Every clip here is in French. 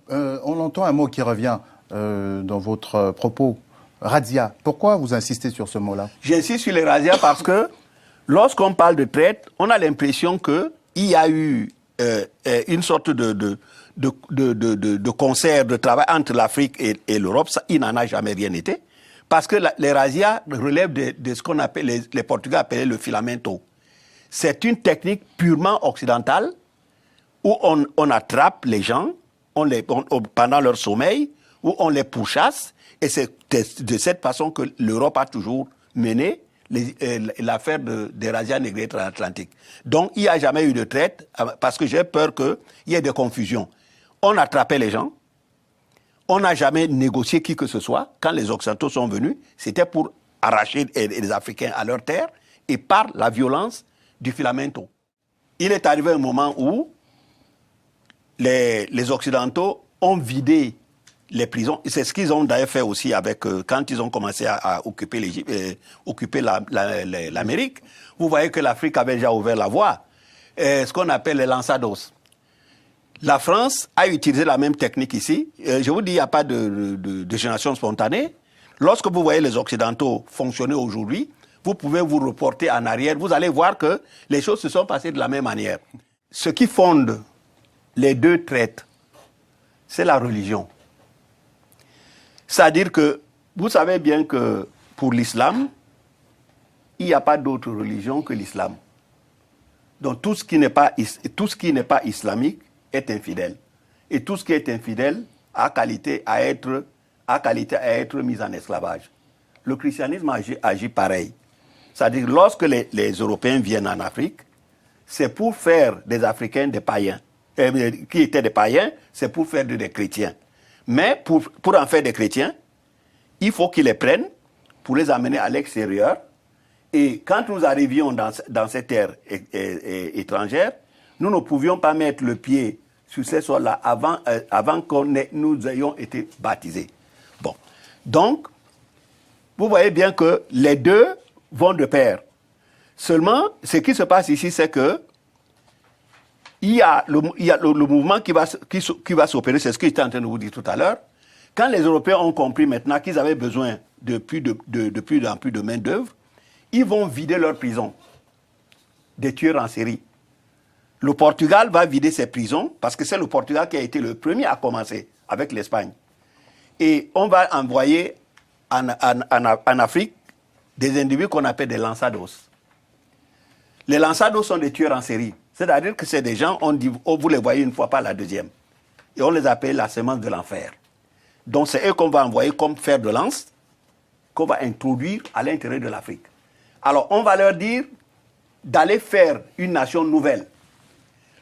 On entend un mot qui revient dans votre propos. Razzia. Pourquoi vous insistez sur ce mot-là? J'insiste sur les razzias parce que lorsqu'on parle de traite, on a l'impression qu'il y a eu une sorte de concert de travail entre l'Afrique et l'Europe. Il n'en a jamais rien été. Parce que les razzias relèvent de ce qu'on appelle, les Portugais appelaient le filamento. C'est une technique purement occidentale où on attrape les gens pendant leur sommeil, où on les pourchasse. Et c'est de cette façon que l'Europe a toujours mené l'affaire des razzias négriers transatlantiques. Donc, il n'y a jamais eu de traite, parce que j'ai peur qu'il y ait des confusions. On attrapait les gens, on n'a jamais négocié qui que ce soit. Quand les Occidentaux sont venus, c'était pour arracher les Africains à leur terre et par la violence du filamento. Il est arrivé un moment où les Occidentaux ont vidé les prisons. C'est ce qu'ils ont d'ailleurs fait aussi quand ils ont commencé à occuper l'Amérique. Vous voyez que l'Afrique avait déjà ouvert la voie. Ce qu'on appelle les lanzados. La France a utilisé la même technique ici. Je vous dis, il n'y a pas de génération spontanée. Lorsque vous voyez les Occidentaux fonctionner aujourd'hui, vous pouvez vous reporter en arrière. Vous allez voir que les choses se sont passées de la même manière. Ce qui fonde les deux traites, c'est la religion. C'est-à-dire que vous savez bien que pour l'islam, il n'y a pas d'autre religion que l'islam. Donc tout ce qui n'est pas islamique est infidèle. Et tout ce qui est infidèle a qualité à être mis en esclavage. Le christianisme agit pareil. C'est-à-dire lorsque les Européens viennent en Afrique, c'est pour faire des Africains des païens. Qui étaient des païens, c'est pour faire des chrétiens. Mais pour en faire des chrétiens, il faut qu'ils les prennent pour les amener à l'extérieur. Et quand nous arrivions dans cette terre étrangère, nous ne pouvions pas mettre le pied sur ces sols-là avant que nous ayons été baptisés. Bon. Donc, vous voyez bien que les deux vont de pair. Seulement, ce qui se passe ici, c'est que il y a le mouvement qui va s'opérer, c'est ce que j'étais en train de vous dire tout à l'heure. Quand les Européens ont compris maintenant qu'ils avaient besoin de plus en plus de main-d'œuvre, ils vont vider leurs prisons des tueurs en série. Le Portugal va vider ses prisons parce que c'est le Portugal qui a été le premier à commencer avec l'Espagne. Et on va envoyer en Afrique des individus qu'on appelle des lanzados. Les lanzados sont des tueurs en série. C'est-à-dire que c'est des gens, on dit, oh, vous les voyez une fois, pas la deuxième. Et on les appelle la semence de l'enfer. Donc c'est eux qu'on va envoyer comme fer de lance, qu'on va introduire à l'intérieur de l'Afrique. Alors on va leur dire d'aller faire une nation nouvelle.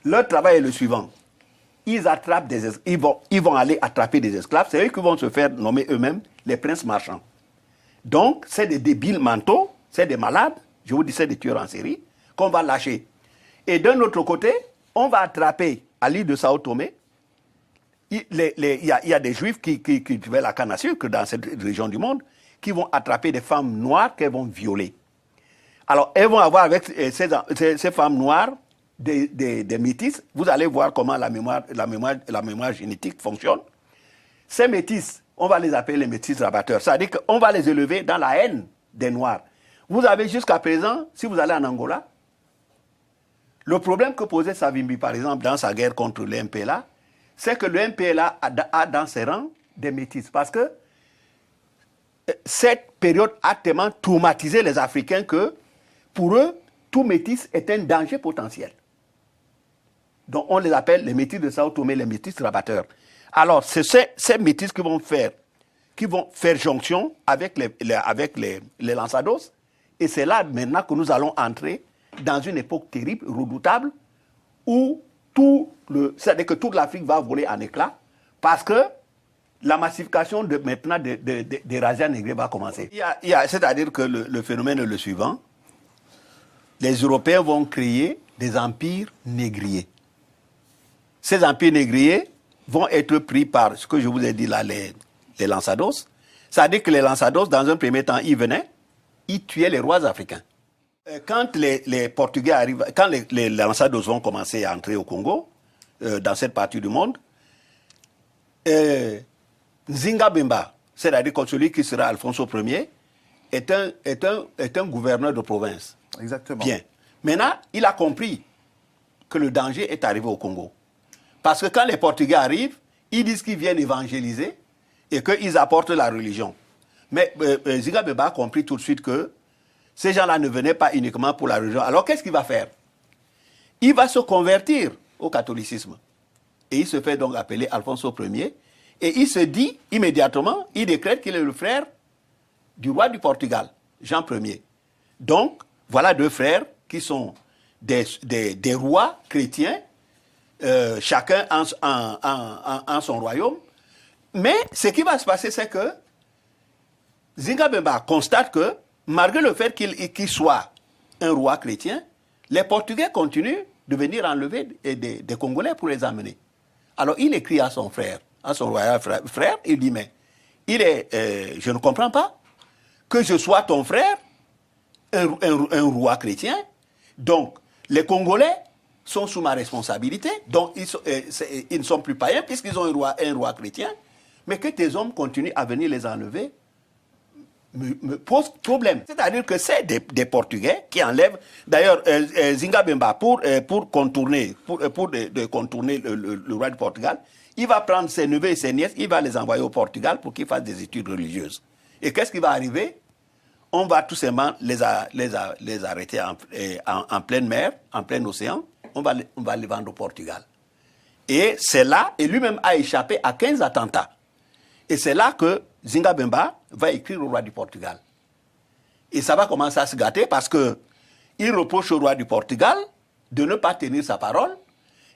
Leur travail est le suivant. Ils vont aller attraper des esclaves. C'est eux qui vont se faire nommer eux-mêmes les princes marchands. Donc c'est des débiles mentaux, c'est des malades, je vous dis c'est des tueurs en série, qu'on va lâcher. Et d'un autre côté, on va attraper à l'île de Sao Tomé. Il y a des juifs qui tuaient la canne à sucre dans cette région du monde, qui vont attraper des femmes noires qu'elles vont violer. Alors, elles vont avoir avec ces femmes noires des métis. Vous allez voir comment la mémoire génétique fonctionne. Ces métis, on va les appeler les métis rabatteurs. C'est-à-dire qu'on va les élever dans la haine des Noirs. Vous avez jusqu'à présent, si vous allez en Angola, le problème que posait Savimbi, par exemple, dans sa guerre contre le MPLA, c'est que le MPLA a dans ses rangs des métis. Parce que cette période a tellement traumatisé les Africains que, pour eux, tout métis est un danger potentiel. Donc, on les appelle les métis de Sao Tomé, les métis rabatteurs. Alors, c'est ces métis qui vont faire jonction avec les lanzados. Et c'est là, maintenant, que nous allons entrer dans une époque terrible, redoutable, où c'est-à-dire que toute l'Afrique va voler en éclats, parce que la massification maintenant des razzias négriers va commencer. C'est-à-dire que le phénomène est le suivant. Les Européens vont créer des empires négriers. Ces empires négriers vont être pris par ce que je vous ai dit là, les lanzados. C'est-à-dire que les lanzados, dans un premier temps, ils venaient, ils tuaient les rois africains. Quand les Portugais arrivent, quand les lanzados vont commencer à entrer au Congo, dans cette partie du monde, Nzinga Bemba, c'est-à-dire que celui qui sera Alfonso Ier, est un gouverneur de province. Exactement. Bien. Maintenant, il a compris que le danger est arrivé au Congo. Parce que quand les Portugais arrivent, ils disent qu'ils viennent évangéliser et qu'ils apportent la religion. Mais Nzinga Bemba a compris tout de suite que ces gens-là ne venaient pas uniquement pour la religion. Alors qu'est-ce qu'il va faire? Il va se convertir au catholicisme. Et il se fait donc appeler Alfonso Ier. Et il se dit immédiatement, il décrète qu'il est le frère du roi du Portugal, Jean Ier. Donc, voilà deux frères qui sont des rois chrétiens, chacun en son royaume. Mais ce qui va se passer, c'est que Nzinga Bemba constate que, malgré le fait qu'il soit un roi chrétien, les Portugais continuent de venir enlever des Congolais pour les amener. Alors il écrit à son frère, à son royal frère, il dit, mais je ne comprends pas que je sois ton frère, un roi chrétien, donc les Congolais sont sous ma responsabilité, donc ils ne sont plus païens puisqu'ils ont un roi chrétien, mais que tes hommes continuent à venir les enlever me pose problème. C'est-à-dire que c'est des Portugais qui enlèvent. D'ailleurs, Nzinga Bemba, pour contourner, contourner le roi du Portugal, il va prendre ses neveux et ses nièces, il va les envoyer au Portugal pour qu'ils fassent des études religieuses. Et qu'est-ce qui va arriver? On va tout simplement les arrêter en pleine mer, en plein océan. On va les vendre au Portugal. Et c'est là, et lui-même a échappé à 15 attentats. Et c'est là que Nzinga Bemba va écrire au roi du Portugal. Et ça va commencer à se gâter parce qu'il reproche au roi du Portugal de ne pas tenir sa parole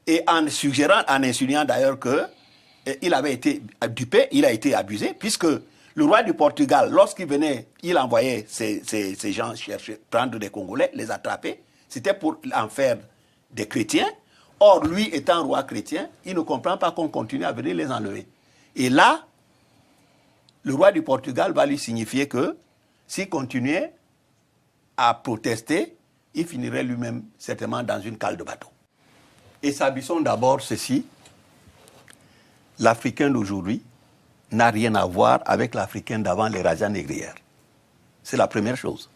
et en insinuant d'ailleurs qu'il avait été dupé, il a été abusé, puisque le roi du Portugal, lorsqu'il venait, il envoyait ces gens chercher, prendre des Congolais, les attraper, c'était pour en faire des chrétiens. Or, lui étant roi chrétien, il ne comprend pas qu'on continue à venir les enlever. Et là, le roi du Portugal va lui signifier que s'il continuait à protester, il finirait lui-même certainement dans une cale de bateau. Établissons d'abord ceci. L'Africain d'aujourd'hui n'a rien à voir avec l'Africain d'avant les razzias négrières. C'est la première chose.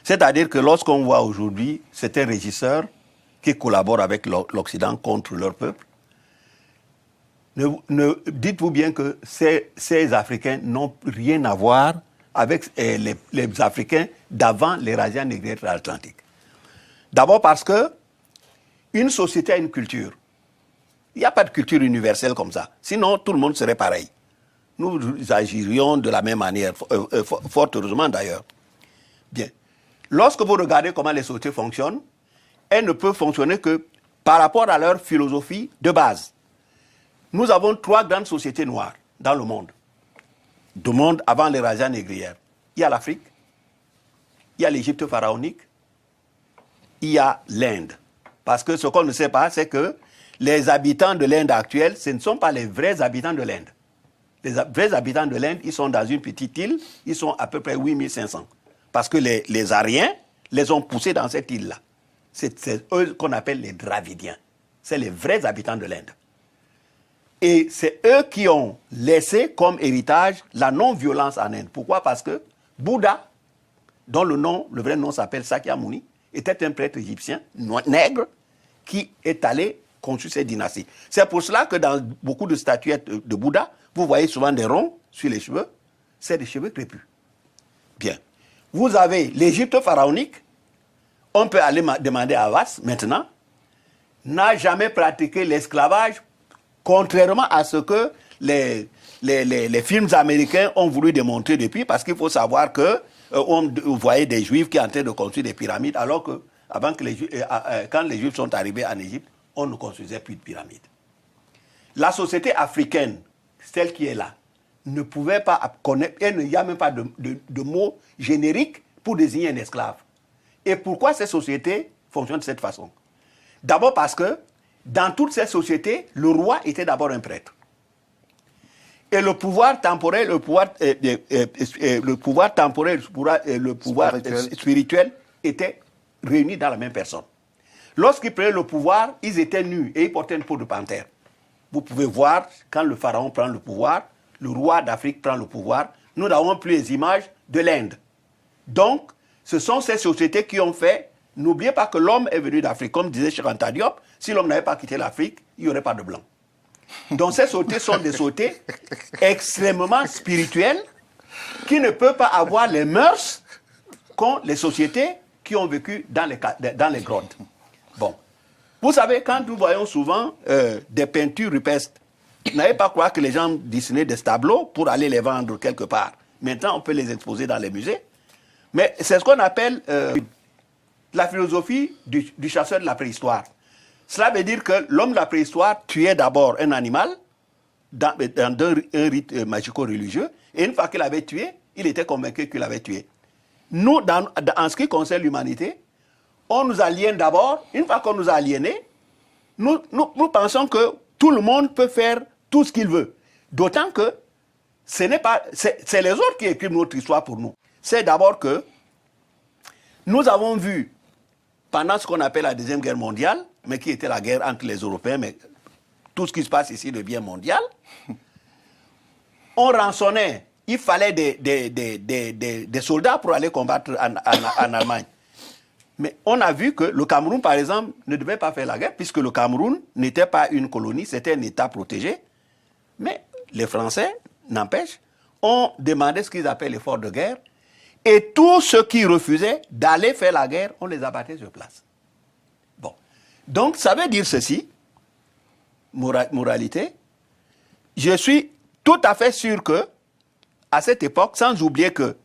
C'est-à-dire que lorsqu'on voit aujourd'hui certains régisseurs qui collaborent avec l'Occident contre leur peuple, dites-vous bien que ces Africains n'ont rien à voir avec les Africains d'avant les razzias négrières de l'Atlantique. D'abord parce que une société a une culture. Il n'y a pas de culture universelle comme ça. Sinon, tout le monde serait pareil. Nous agirions de la même manière, fort heureusement d'ailleurs. Bien. Lorsque vous regardez comment les sociétés fonctionnent, elles ne peuvent fonctionner que par rapport à leur philosophie de base. Nous avons 3 grandes sociétés noires dans le monde. Du monde avant les razzias négrières. Il y a l'Afrique, il y a l'Égypte pharaonique, il y a l'Inde. Parce que ce qu'on ne sait pas, c'est que les habitants de l'Inde actuelle, ce ne sont pas les vrais habitants de l'Inde. Les vrais habitants de l'Inde, ils sont dans une petite île, ils sont à peu près 8500. Parce que les Ariens les ont poussés dans cette île-là. C'est eux qu'on appelle les Dravidiens. C'est les vrais habitants de l'Inde. Et c'est eux qui ont laissé comme héritage la non-violence en Inde. Pourquoi? Parce que Bouddha, dont le vrai nom s'appelle Sakyamuni, était un prêtre égyptien, nègre, qui est allé construire cette dynastie. C'est pour cela que dans beaucoup de statuettes de Bouddha, vous voyez souvent des ronds sur les cheveux. C'est des cheveux crépus. Bien. Vous avez l'Égypte pharaonique. On peut aller demander à Havas, maintenant, n'a jamais pratiqué l'esclavage, contrairement à ce que les films américains ont voulu démontrer depuis, parce qu'il faut savoir que on voyait des Juifs qui étaient en train de construire des pyramides, alors que quand les Juifs sont arrivés en Égypte, on ne construisait plus de pyramides. La société africaine, celle qui est là, ne pouvait pas connaître, il n'y a même pas de mot générique pour désigner un esclave. Et pourquoi ces sociétés fonctionnent de cette façon? D'abord parce que dans toutes ces sociétés, le roi était d'abord un prêtre. Et le pouvoir temporel, le pouvoir spirituel étaient réunis dans la même personne. Lorsqu'ils prenaient le pouvoir, ils étaient nus et ils portaient une peau de panthère. vous pouvez voir, quand le pharaon prend le pouvoir, le roi d'Afrique prend le pouvoir, nous n'avons plus les images de l'Inde. Donc, ce sont ces sociétés qui ont fait. N'oubliez pas que l'homme est venu d'Afrique. Comme disait Cheikh Anta Diop, si l'homme n'avait pas quitté l'Afrique, il n'y aurait pas de blanc. Donc, ces sociétés sont des sociétés extrêmement spirituelles qui ne peuvent pas avoir les mœurs qu'ont les sociétés qui ont vécu dans les grottes. Bon. Vous savez, quand nous voyons souvent des peintures rupestres, n'allez pas croire que les gens dessinaient des tableaux pour aller les vendre quelque part. Maintenant, on peut les exposer dans les musées. Mais c'est ce qu'on appelle la philosophie du chasseur de la préhistoire. Cela veut dire que l'homme de la préhistoire tuait d'abord un animal dans un rite magico-religieux, et une fois qu'il l'avait tué, il était convaincu qu'il l'avait tué. Nous, en ce qui concerne l'humanité, on nous aliène d'abord. Une fois qu'on nous a aliénés, nous pensons que tout le monde peut faire tout ce qu'il veut. D'autant que c'est les autres qui écrivent notre histoire pour nous. C'est d'abord que nous avons vu, pendant ce qu'on appelle la Deuxième Guerre mondiale, mais qui était la guerre entre les Européens, mais tout ce qui se passe ici devient mondial, on rançonnait. Il fallait des soldats pour aller combattre en Allemagne. Mais on a vu que le Cameroun, par exemple, ne devait pas faire la guerre, puisque le Cameroun n'était pas une colonie, c'était un État protégé. Mais les Français, n'empêche, ont demandé ce qu'ils appellent l'effort de guerre, et tous ceux qui refusaient d'aller faire la guerre, on les abattait sur place. Bon. Donc, ça veut dire ceci, moralité, je suis tout à fait sûr que, à cette époque, sans oublier que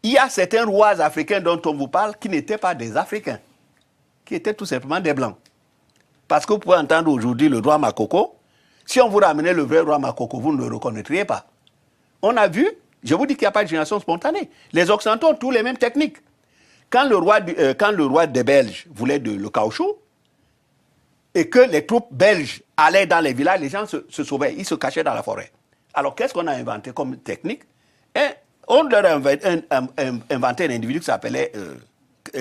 il y a certains rois africains dont on vous parle qui n'étaient pas des Africains, qui étaient tout simplement des Blancs. Parce que vous pouvez entendre aujourd'hui le roi Makoko. Si on vous ramenait le vrai roi Makoko, vous ne le reconnaîtriez pas. On a vu, je vous dis qu'il n'y a pas de génération spontanée. Les Occidentaux ont tous les mêmes techniques. Quand le roi des Belges voulait le caoutchouc, et que les troupes belges allaient dans les villages, les gens se sauvaient, ils se cachaient dans la forêt. Alors qu'est-ce qu'on a inventé comme technique? On leur a inventé un individu qui s'appelait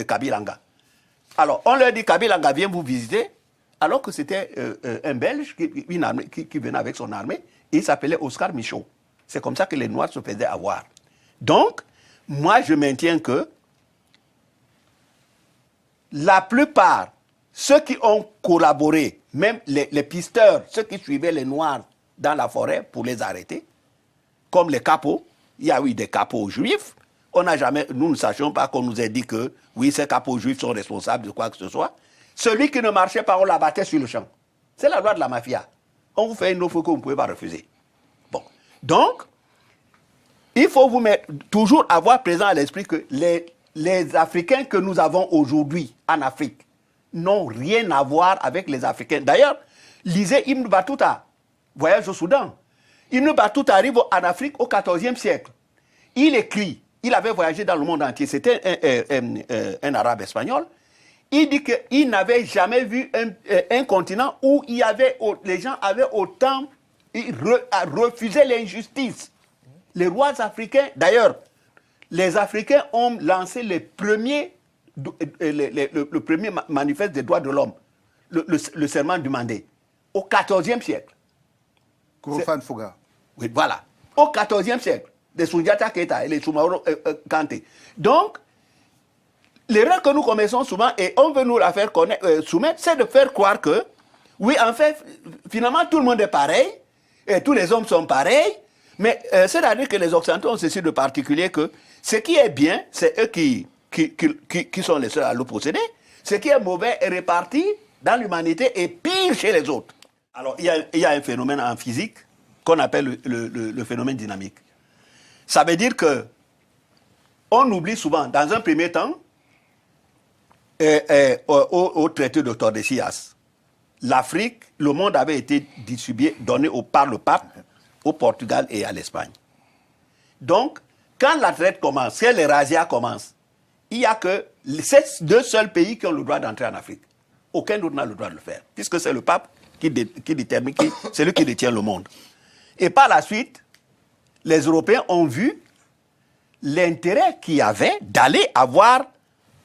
Kabilanga. Alors, on leur dit, Kabilanga, viens vous visiter, alors que c'était un Belge qui venait avec son armée, et il s'appelait Oscar Michaud. C'est comme ça que les Noirs se faisaient avoir. Donc, moi, je maintiens que la plupart, ceux qui ont collaboré, même les pisteurs, ceux qui suivaient les Noirs dans la forêt pour les arrêter, comme les capots, il y a eu des capots juifs. Nous ne sachions pas qu'on nous ait dit que oui, ces capots juifs sont responsables de quoi que ce soit. Celui qui ne marchait pas, on l'abattait sur le champ. C'est la loi de la mafia. On vous fait une offre que vous ne pouvez pas refuser. Bon. Donc, il faut toujours avoir présent à l'esprit que les Africains que nous avons aujourd'hui en Afrique n'ont rien à voir avec les Africains. D'ailleurs, lisez Ibn Battuta, Voyage au Soudan. Ibn Battuta arrive en Afrique au XIVe siècle. Il écrit, il avait voyagé dans le monde entier, c'était un arabe espagnol. Il dit qu'il n'avait jamais vu un continent où les gens avaient autant refusé l'injustice. Les rois africains, d'ailleurs, les Africains ont lancé le premier manifeste des droits de l'homme, le serment du Mandé, au XIVe siècle. Kouroufane Fouga. Oui, voilà. Au XIVe siècle, les Soundiata Keita et les Soumaoro Kanté. Donc, l'erreur que nous commettons souvent, et on veut nous la faire soumettre, c'est de faire croire que, oui, en fait, finalement, tout le monde est pareil, et tous les hommes sont pareils, mais c'est-à-dire que les Occidentaux ont ceci de particulier que ce qui est bien, c'est eux qui sont les seuls à le posséder. Ce qui est mauvais est réparti dans l'humanité et pire chez les autres. Alors, il y a un phénomène en physique qu'on appelle le phénomène dynamique. Ça veut dire que on oublie souvent, dans un premier temps, au traité de Tordesillas, l'Afrique, le monde avait été distribué, donné par le pape au Portugal et à l'Espagne. Donc, quand la traite commence, quand les razzias commencent, il n'y a que ces deux seuls pays qui ont le droit d'entrer en Afrique. Aucun autre n'a le droit de le faire, puisque c'est le pape qui détermine, c'est lui qui détient le monde. Et par la suite, les Européens ont vu l'intérêt qu'il y avait d'aller avoir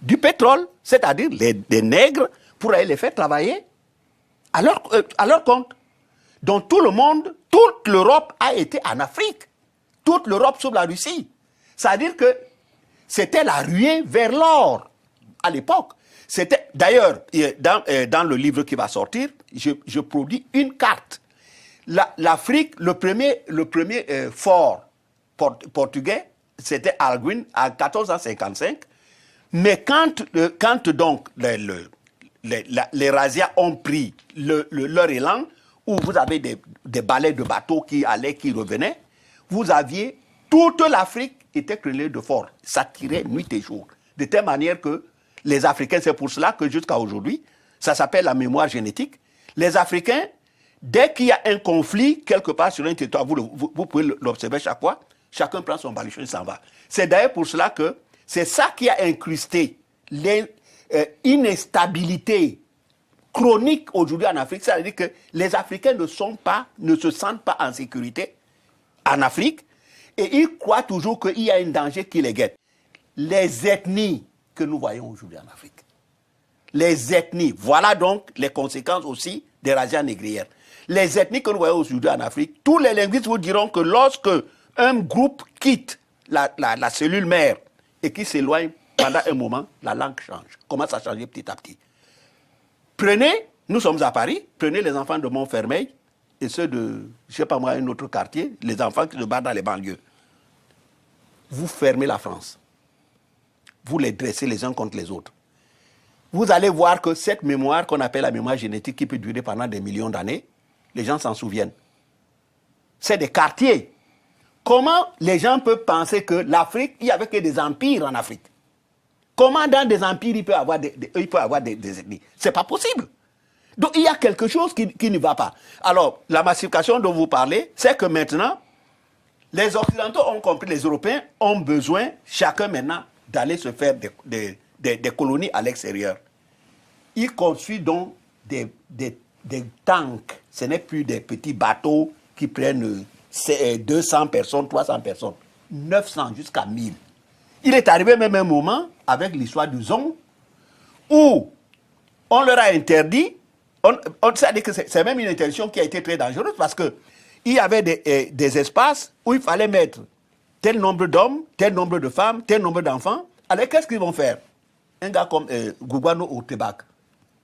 du pétrole, c'est-à-dire des nègres, pour aller les faire travailler à leur compte. Donc tout le monde, toute l'Europe a été en Afrique. Toute l'Europe sous la Russie. C'est-à-dire que c'était la ruée vers l'or à l'époque. D'ailleurs, dans le livre qui va sortir, je produis une carte. L'Afrique, le premier fort portugais, c'était Alguin en 1455. Mais quand donc les razzias ont pris leur élan, où vous avez des balais de bateaux qui allaient, qui revenaient, vous aviez toute l'Afrique était crénelée de fort. Ça tirait nuit et jour. De telle manière que les Africains, c'est pour cela que jusqu'à aujourd'hui, ça s'appelle la mémoire génétique. Les Africains, dès qu'il y a un conflit quelque part sur un territoire, vous pouvez l'observer chaque fois, chacun prend son baluchon et s'en va. C'est d'ailleurs pour cela que c'est ça qui a incrusté l'instabilité chronique aujourd'hui en Afrique. C'est-à-dire que les Africains ne se sentent pas en sécurité en Afrique et ils croient toujours qu'il y a un danger qui les guette. Les ethnies que nous voyons aujourd'hui en Afrique. Les ethnies, voilà donc les conséquences aussi des razzias négrières. Les ethnies que nous voyons aujourd'hui en Afrique, tous les linguistes vous diront que lorsque un groupe quitte la cellule mère et qui s'éloigne pendant un moment, la langue change, commence à changer petit à petit. Nous sommes à Paris, prenez les enfants de Montfermeil et ceux de, je ne sais pas moi, un autre quartier, les enfants qui se battent dans les banlieues. Vous fermez la France. Vous les dressez les uns contre les autres. Vous allez voir que cette mémoire qu'on appelle la mémoire génétique qui peut durer pendant des millions d'années, les gens s'en souviennent. C'est des quartiers. Comment les gens peuvent penser que l'Afrique, il n'y avait que des empires en Afrique? Comment dans des empires il peut y avoir des ethnies? C'est pas possible. Donc il y a quelque chose qui ne va pas. Alors, la massification dont vous parlez, c'est que maintenant, les Occidentaux ont compris, les Européens ont besoin, chacun maintenant, d'aller se faire des colonies à l'extérieur. Ils construisent donc des tanks. Ce n'est plus des petits bateaux qui prennent 200 personnes, 300 personnes. 900 jusqu'à 1000. Il est arrivé même un moment, avec l'histoire du Zong, où on leur a interdit, c'est-à-dire que c'est même une interdiction qui a été très dangereuse parce qu'il y avait des espaces où il fallait mettre tel nombre d'hommes, tel nombre de femmes, tel nombre d'enfants. Alors qu'est-ce qu'ils vont faire? Un gars comme Gouguano au Tébak,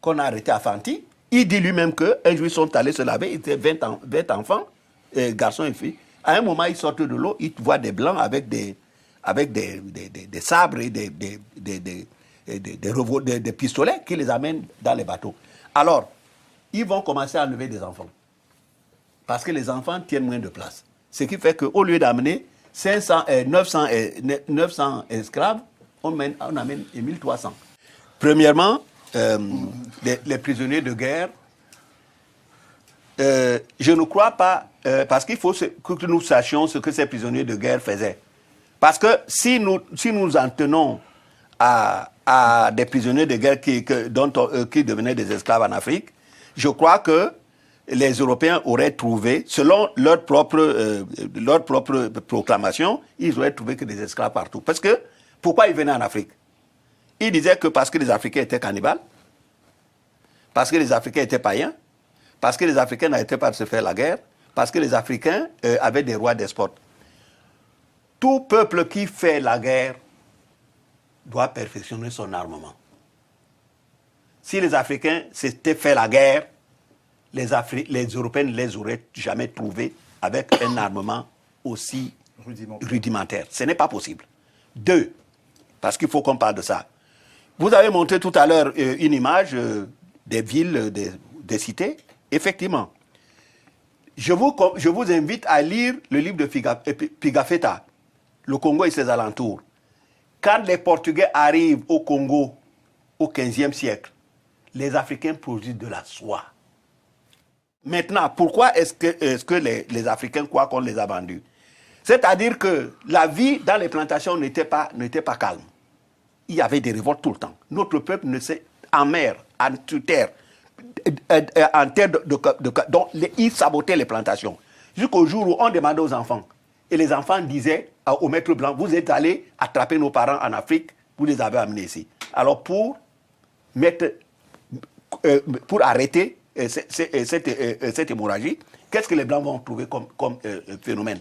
qu'on a arrêté à Fanti, il dit lui-même qu'un jour ils sont allés se laver, il était 20 enfants, garçons et filles. À un moment, ils sortent de l'eau, ils voient des blancs avec des sabres et des pistolets qui les amènent dans les bateaux. Alors, ils vont commencer à enlever des enfants. Parce que les enfants tiennent moins de place. Ce qui fait qu'au lieu d'amener 900 esclaves, on amène 1300. Premièrement, les prisonniers de guerre, je ne crois pas, parce qu'il faut que nous sachions ce que ces prisonniers de guerre faisaient. Parce que si nous en tenons à des prisonniers de guerre qui devenaient des esclaves en Afrique, je crois que les Européens auraient trouvé, selon leur propre proclamation, ils auraient trouvé que des esclaves partout. Parce que, pourquoi ils venaient en Afrique? Ils disaient que parce que les Africains étaient cannibales, parce que les Africains étaient païens, parce que les Africains n'arrêtaient pas de se faire la guerre, parce que les Africains avaient des rois despotes. Tout peuple qui fait la guerre doit perfectionner son armement. Si les Africains s'étaient fait la guerre, les Européens ne les auraient jamais trouvés avec un armement aussi rudimentaire. Ce n'est pas possible. 2, parce qu'il faut qu'on parle de ça. Vous avez montré tout à l'heure une image des villes, des cités. Effectivement. Je vous invite à lire le livre de Pigafetta, Le Congo et ses alentours. Quand les Portugais arrivent au Congo au XVe siècle, les Africains produisent de la soie. Maintenant, pourquoi est-ce que les Africains croient qu'on les a vendus? C'est-à-dire que la vie dans les plantations n'était pas calme. Il y avait des révoltes tout le temps. Notre peuple en mer, en terre, donc ils sabotaient les plantations. Jusqu'au jour où on demandait aux enfants. Et les enfants disaient au maître blanc, vous êtes allés attraper nos parents en Afrique, vous les avez amenés ici. Alors pour arrêter cette hémorragie, qu'est-ce que les Blancs vont trouver comme phénomène?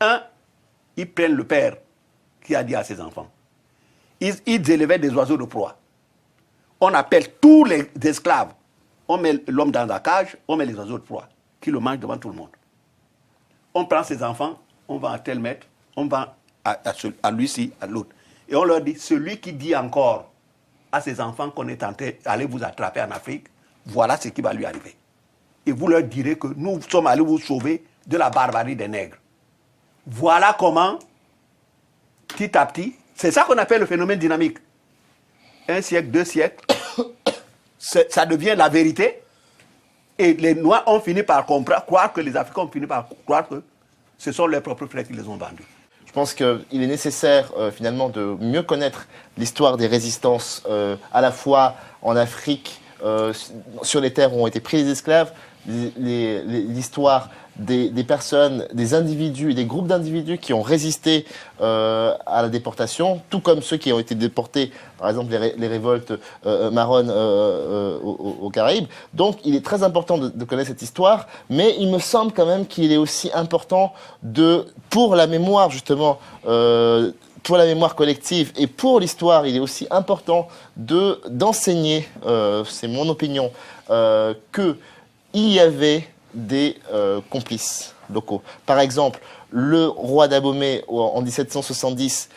Un, ils prennent le père qui a dit à ses enfants. Ils élevaient des oiseaux de proie. On appelle tous les esclaves. On met l'homme dans la cage, on met les oiseaux de proie, qui le mangent devant tout le monde. On prend ses enfants, on va à tel maître, on va à lui-ci, à l'autre. Et on leur dit, celui qui dit encore à ses enfants qu'on est en train d'aller vous attraper en Afrique, voilà ce qui va lui arriver. Et vous leur direz que nous sommes allés vous sauver de la barbarie des nègres. Voilà comment, petit à petit, c'est ça qu'on appelle le phénomène dynamique. 1 siècle, 2 siècles, ça devient la vérité. Et les Noirs ont fini par croire que les Africains ont fini par croire que ce sont leurs propres frères qui les ont vendus. Je pense qu'il est nécessaire finalement de mieux connaître l'histoire des résistances à la fois en Afrique, sur les terres où ont été pris les esclaves, l'histoire des personnes, des individus et des groupes d'individus qui ont résisté à la déportation, tout comme ceux qui ont été déportés, par exemple les révoltes marronnes aux Caraïbes. Donc il est très important de connaître cette histoire, mais il me semble quand même qu'il est aussi important pour la mémoire justement, pour la mémoire collective et pour l'histoire, il est aussi important d'enseigner, c'est mon opinion, qu'il y avait des complices locaux. Par exemple, le roi d'Abomey, en 1770,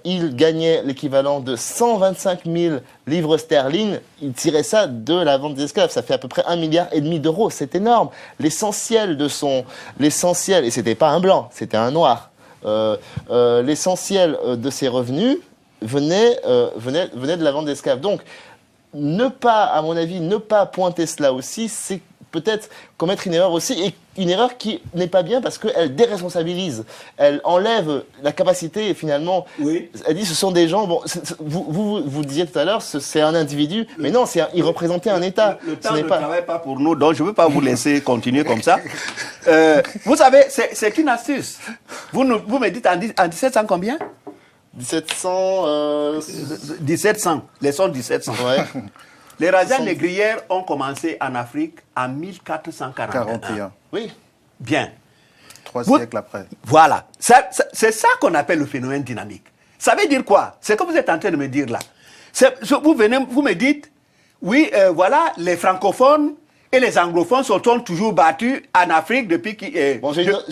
il gagnait l'équivalent de 125 000 livres sterling. Il tirait ça de la vente des esclaves. Ça fait à peu près 1,5 milliard d'euros. C'est énorme. L'essentiel, et c'était pas un blanc, c'était un noir. L'essentiel de ses revenus venait de la vente d'esclaves. Donc, à mon avis, ne pas pointer cela aussi, c'est peut-être commettre une erreur aussi, et une erreur qui n'est pas bien parce qu'elle déresponsabilise. Elle enlève la capacité, finalement. Oui. Elle dit ce sont des gens. Bon, vous disiez tout à l'heure, c'est un individu, mais non, il représentait un État. Le temps ne travaille pas pour nous, donc je ne veux pas vous laisser continuer comme ça. Vous savez, c'est une astuce. Vous me dites en 1700 combien? 1700. Les sons 1700. Ouais. Les razzias négrières ont commencé en Afrique en 1441. Oui. Bien. 3 siècles après. Voilà. C'est ça qu'on appelle le phénomène dynamique. Ça veut dire quoi? C'est ce que vous êtes en train de me dire là. Vous me dites, oui, voilà, les francophones et les anglophones sont toujours battus en Afrique depuis qu'il est... Bon, j'ai une autre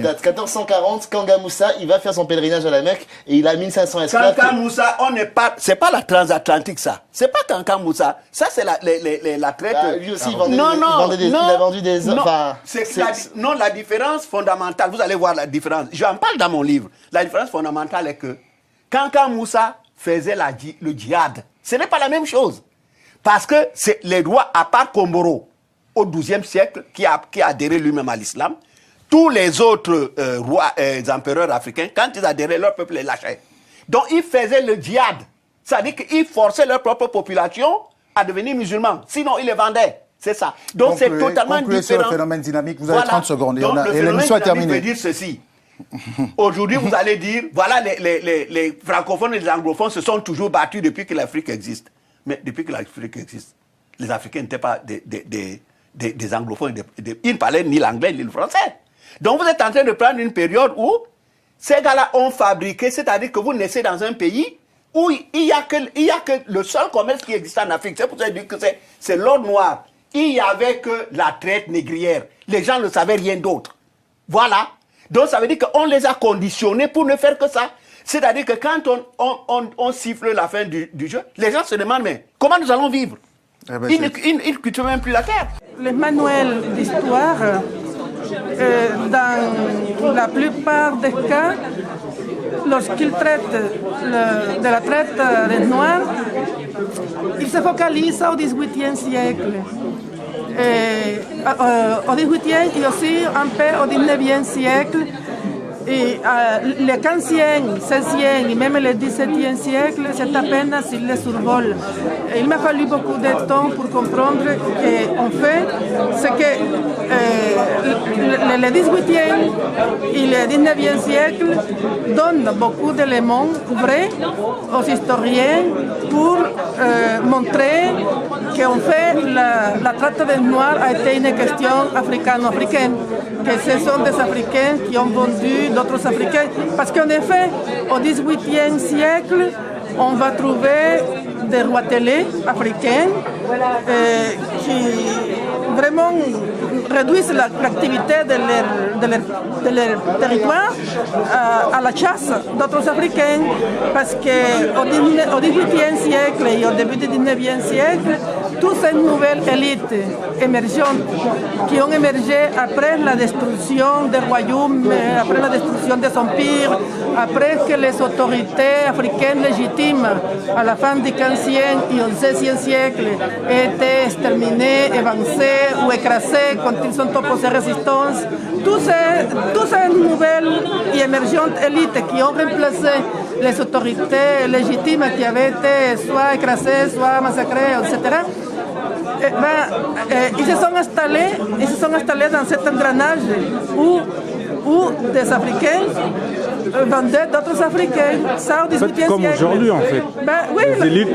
date. 1440, Kanga Moussa, il va faire son pèlerinage à la Mecque et il a 1500 esclaves. Kanga Moussa, c'est pas la transatlantique ça. C'est pas Kanga Moussa. Ça, c'est la traite... Lui aussi, il a vendu des... Non, la différence fondamentale, vous allez voir la différence. J'en parle dans mon livre. La différence fondamentale est que Kanga Moussa faisait le djihad. Ce n'est pas la même chose. Parce que c'est les rois, à part Komboro, au XIIe siècle, qui a adhéré lui-même à l'islam, tous les autres rois et empereurs africains, quand ils adhéraient, leur peuple les lâchait. Donc ils faisaient le djihad. C'est-à-dire qu'ils forçaient leur propre population à devenir musulmans. Sinon, ils les vendaient. C'est ça. Donc c'est totalement différent. Sur le phénomène dynamique, vous avez 30 secondes. Donc le phénomène dynamique veut dire ceci. Aujourd'hui, vous allez dire, voilà, les francophones et les anglophones se sont toujours battus depuis que l'Afrique existe. Mais depuis que l'Afrique existe, les Africains n'étaient pas des anglophones. Ils ne parlaient ni l'anglais ni le français. Donc vous êtes en train de prendre une période où ces gars-là ont fabriqué, c'est-à-dire que vous naissez dans un pays où il n'y a que le seul commerce qui existe en Afrique. C'est pour ça que je dis que c'est l'or noir. Il n'y avait que la traite négrière. Les gens ne savaient rien d'autre. Voilà. Donc ça veut dire qu'on les a conditionnés pour ne faire que ça. C'est-à-dire que quand on siffle la fin du jeu, les gens se demandent, mais comment nous allons vivre? Ils ne cultivent même plus la terre. Les manuels d'histoire, dans la plupart des cas, lorsqu'ils traitent de la traite des Noirs, ils se focalisent au XVIIIe siècle. Au XVIIIe et aussi un peu au XIXe siècle. Et le 15e, 16e et même le 17e siècle, c'est à peine s'il les survole. Il m'a fallu beaucoup de temps pour comprendre qu'en fait, c'est que le 18e et le 19e siècle, donne beaucoup d'éléments vrais aux historiens pour montrer qu'en fait la traite des Noirs a été une question africano-africaine, que ce sont des Africains qui ont vendu d'autres Africains. Parce qu'en effet, au XVIIIe siècle, on va trouver des rois télé africains qui vraiment réduisent l'activité de leur territoire à la chasse d'autres Africains, parce qu'au XVIIIe siècle et au début du XIXe siècle, toutes ces nouvelles élites émergentes qui ont émergé après la destruction des royaumes, après la destruction des empires, après que les autorités africaines légitimes à la fin du XVe et au XVIe siècle aient été exterminées, évincées ou écrasées quand ils sont opposés résistance. Toutes ces nouvelles et émergentes élites qui ont remplacé les autorités légitimes qui avaient été soit écrasées, soit massacrées, etc., ils se sont installés dans cet engrenage où des Africains vendaient d'autres Africains. Ça, au XVIIIe siècle. Comme aujourd'hui, en fait. Oui, les élites,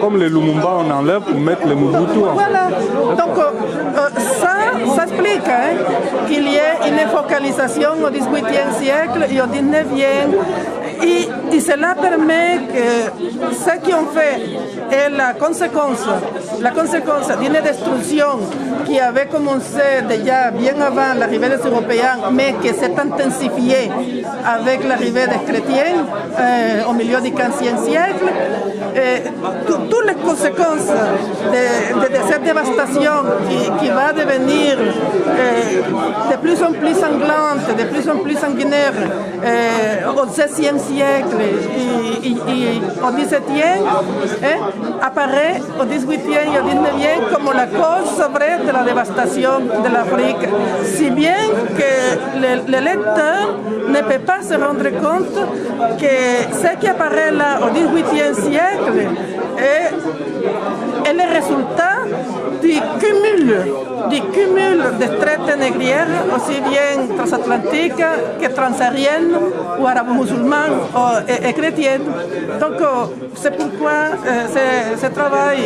comme les Lumumba, on enlève pour mettre les Mobutu. Voilà. Donc, ça explique qu'il y ait une focalisation au XVIIIe siècle et au XIXe. Et cela permet que ce qui ont fait est la conséquence d'une destruction qui avait commencé déjà bien avant l'arrivée des Européens, mais qui s'est intensifiée avec l'arrivée des chrétiens au milieu du XVe siècle. Toutes les conséquences de cette dévastation qui va devenir de plus en plus sanglante, de plus en plus sanguinaire au XVIe siècle et au XVIIe, apparaît au XVIIIe et au XIXe comme la cause vraie de la dévastation de l'Afrique. Si bien que le lecteur ne peut pas se rendre compte que ce qui apparaît là au XVIIIe siècle est le résultat du cumul des traites négrières, aussi bien transatlantiques que transsahariennes ou arabo-musulmanes et chrétiennes. Donc c'est pourquoi ce travail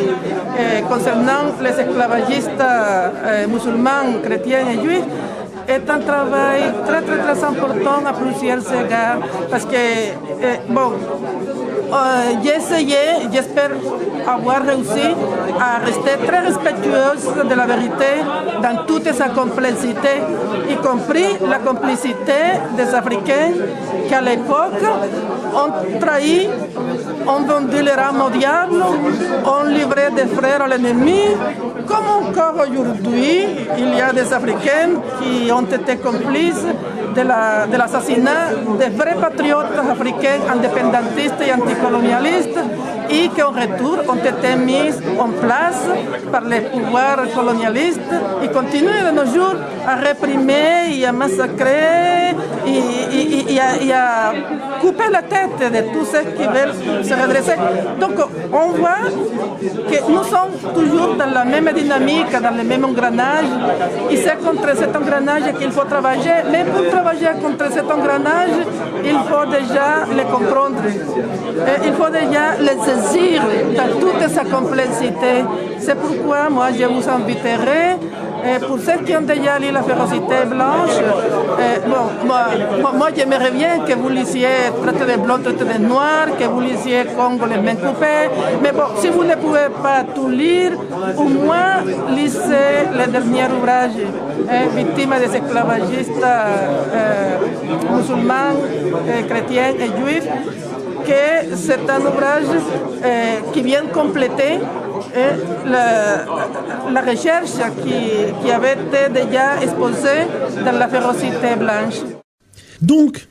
concernant les esclavagistes musulmans, chrétiens et juifs est un travail très très très important à plusieurs égards, parce que j'ai essayé, j'espère avoir réussi à rester très respectueuse de la vérité dans toute sa complexité, y compris la complicité des Africains qui à l'époque ont trahi, ont vendu les rames au diable, ont livré des frères à l'ennemi, comme encore aujourd'hui, il y a des Africains qui ont été complices de l'assassinat des vrais patriotes africains indépendantistes et anticolonialistes et qui en retour ont été mis en place par les pouvoirs colonialistes et continuent de nos jours à réprimer et à massacrer et à couper la tête de tous ceux qui veulent se redresser. Donc on voit que nous sommes toujours dans la même dynamique, dans le même engrenage, et c'est contre cet engrenage qu'il faut travailler. Mais pour travailler contre cet engrenage, il faut déjà le comprendre. Et il faut déjà le saisir dans toute sa complexité. C'est pourquoi moi je vous inviterai, pour ceux qui ont déjà lu La Férocité blanche, moi j'aimerais bien que vous lisiez Traité des Blancs, Traité des Noirs, que vous lisiez Congo, les mains coupées. Mais bon, si vous ne pouvez pas tout lire, au moins lisez le dernier ouvrage, Victimes des esclavagistes musulmans, chrétiens et juifs, que c'est un ouvrage qui vient compléter la recherche qui avait été déjà exposée dans La Férocité blanche. Donc,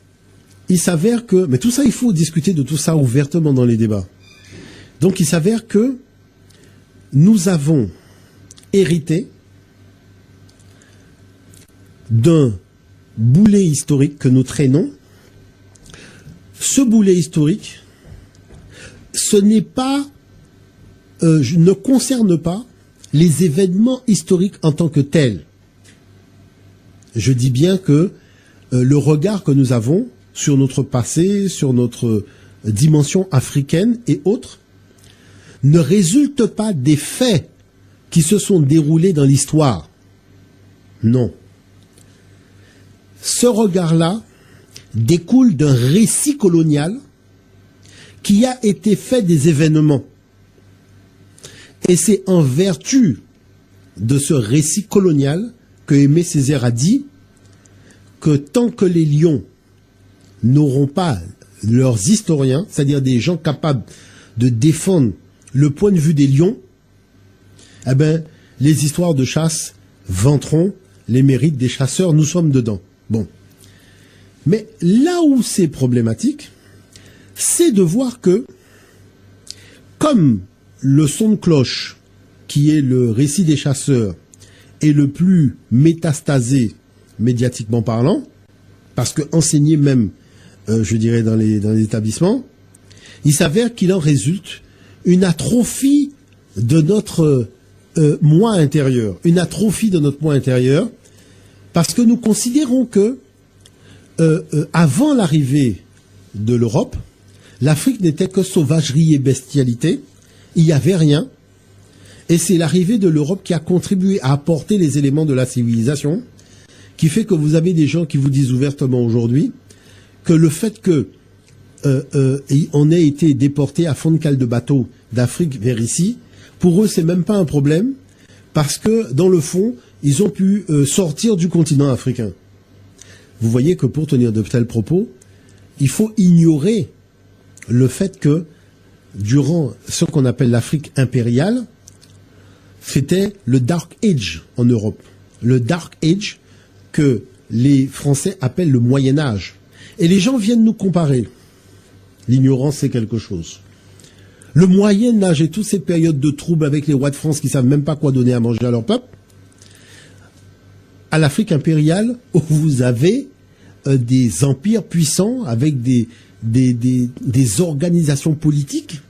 il s'avère que, mais tout ça, il faut discuter de tout ça ouvertement dans les débats. Donc, il s'avère que nous avons hérité d'un boulet historique que nous traînons. Ce boulet historique, ce n'est pas, ne concerne pas les événements historiques en tant que tels. Je dis bien que le regard que nous avons sur notre passé, sur notre dimension africaine et autres, ne résulte pas des faits qui se sont déroulés dans l'histoire. Non. Ce regard-là découle d'un récit colonial qui a été fait des événements. Et c'est en vertu de ce récit colonial que Aimé Césaire a dit que tant que les lions n'auront pas leurs historiens, c'est-à-dire des gens capables de défendre le point de vue des lions, eh ben, les histoires de chasse vanteront les mérites des chasseurs, nous sommes dedans. Bon. Mais là où c'est problématique, c'est de voir que, comme le son de cloche, qui est le récit des chasseurs, est le plus métastasé médiatiquement parlant, parce que enseigné même, je dirais, dans les établissements, il s'avère qu'il en résulte une atrophie de notre moi intérieur, une atrophie de notre moi intérieur, parce que nous considérons que avant l'arrivée de l'Europe, l'Afrique n'était que sauvagerie et bestialité, il n'y avait rien, et c'est l'arrivée de l'Europe qui a contribué à apporter les éléments de la civilisation, qui fait que vous avez des gens qui vous disent ouvertement aujourd'hui que le fait que on ait été déporté à fond de cale de bateau d'Afrique vers ici, pour eux c'est même pas un problème, parce que dans le fond, ils ont pu sortir du continent africain. Vous voyez que pour tenir de tels propos, il faut ignorer le fait que durant ce qu'on appelle l'Afrique impériale, c'était le Dark Age en Europe. Le Dark Age que les Français appellent le Moyen Âge. Et les gens viennent nous comparer. L'ignorance, c'est quelque chose. Le Moyen Âge et toutes ces périodes de troubles avec les rois de France qui savent même pas quoi donner à manger à leur peuple, à l'Afrique impériale, où vous avez des empires puissants avec des organisations politiques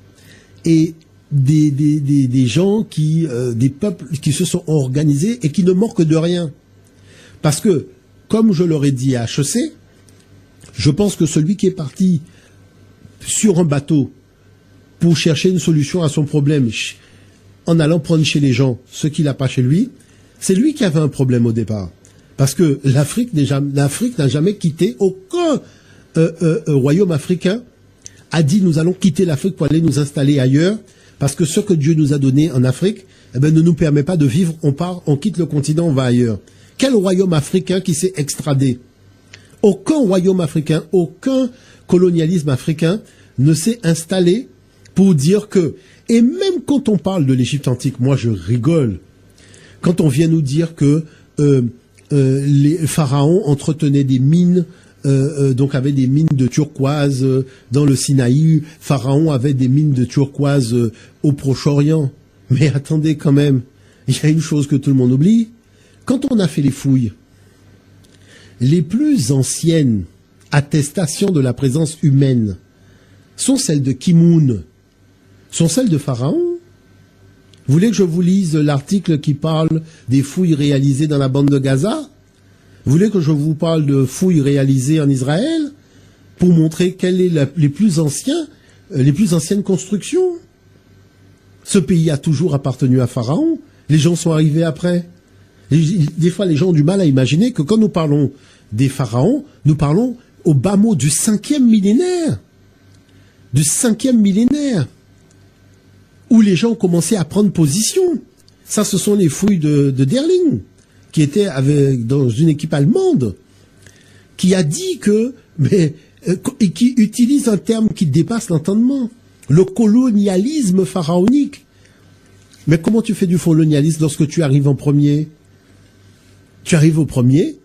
et des gens qui, des peuples qui se sont organisés et qui ne manquent de rien. Parce que, comme je l'aurais dit à HEC, je pense que celui qui est parti sur un bateau pour chercher une solution à son problème, en allant prendre chez les gens ce qu'il n'a pas chez lui, c'est lui qui avait un problème au départ. Parce que l'Afrique n'a jamais quitté, aucun royaume africain a dit nous allons quitter l'Afrique pour aller nous installer ailleurs, parce que ce que Dieu nous a donné en Afrique, eh ben, ne nous permet pas de vivre, on part, on quitte le continent, on va ailleurs. Quel royaume africain qui s'est extradé? Aucun royaume africain, aucun colonialisme africain ne s'est installé pour dire que, et même quand on parle de l'Égypte antique, moi je rigole, quand on vient nous dire que les pharaons entretenaient des mines, donc avaient des mines de turquoise dans le Sinaï, Pharaon avait des mines de turquoise au Proche-Orient. Mais attendez quand même, il y a une chose que tout le monde oublie. Quand on a fait les fouilles, les plus anciennes attestations de la présence humaine sont celles de Kimoun, sont celles de Pharaon. Vous voulez que je vous lise l'article qui parle des fouilles réalisées dans la bande de Gaza? Vous voulez que je vous parle de fouilles réalisées en Israël pour montrer quelles sont les plus anciennes constructions? Ce pays a toujours appartenu à Pharaon. Les gens sont arrivés après. Des fois, les gens ont du mal à imaginer que quand nous parlons des pharaons, nous parlons au bas mot du 5e millénaire. Du 5e millénaire. Où les gens ont commencé à prendre position. Ça, ce sont les fouilles de Derling, qui était dans une équipe allemande, qui a dit que, et qui utilise un terme qui dépasse l'entendement. Le colonialisme pharaonique. Mais comment tu fais du colonialisme lorsque tu arrives en premier? Tu arrives au premier,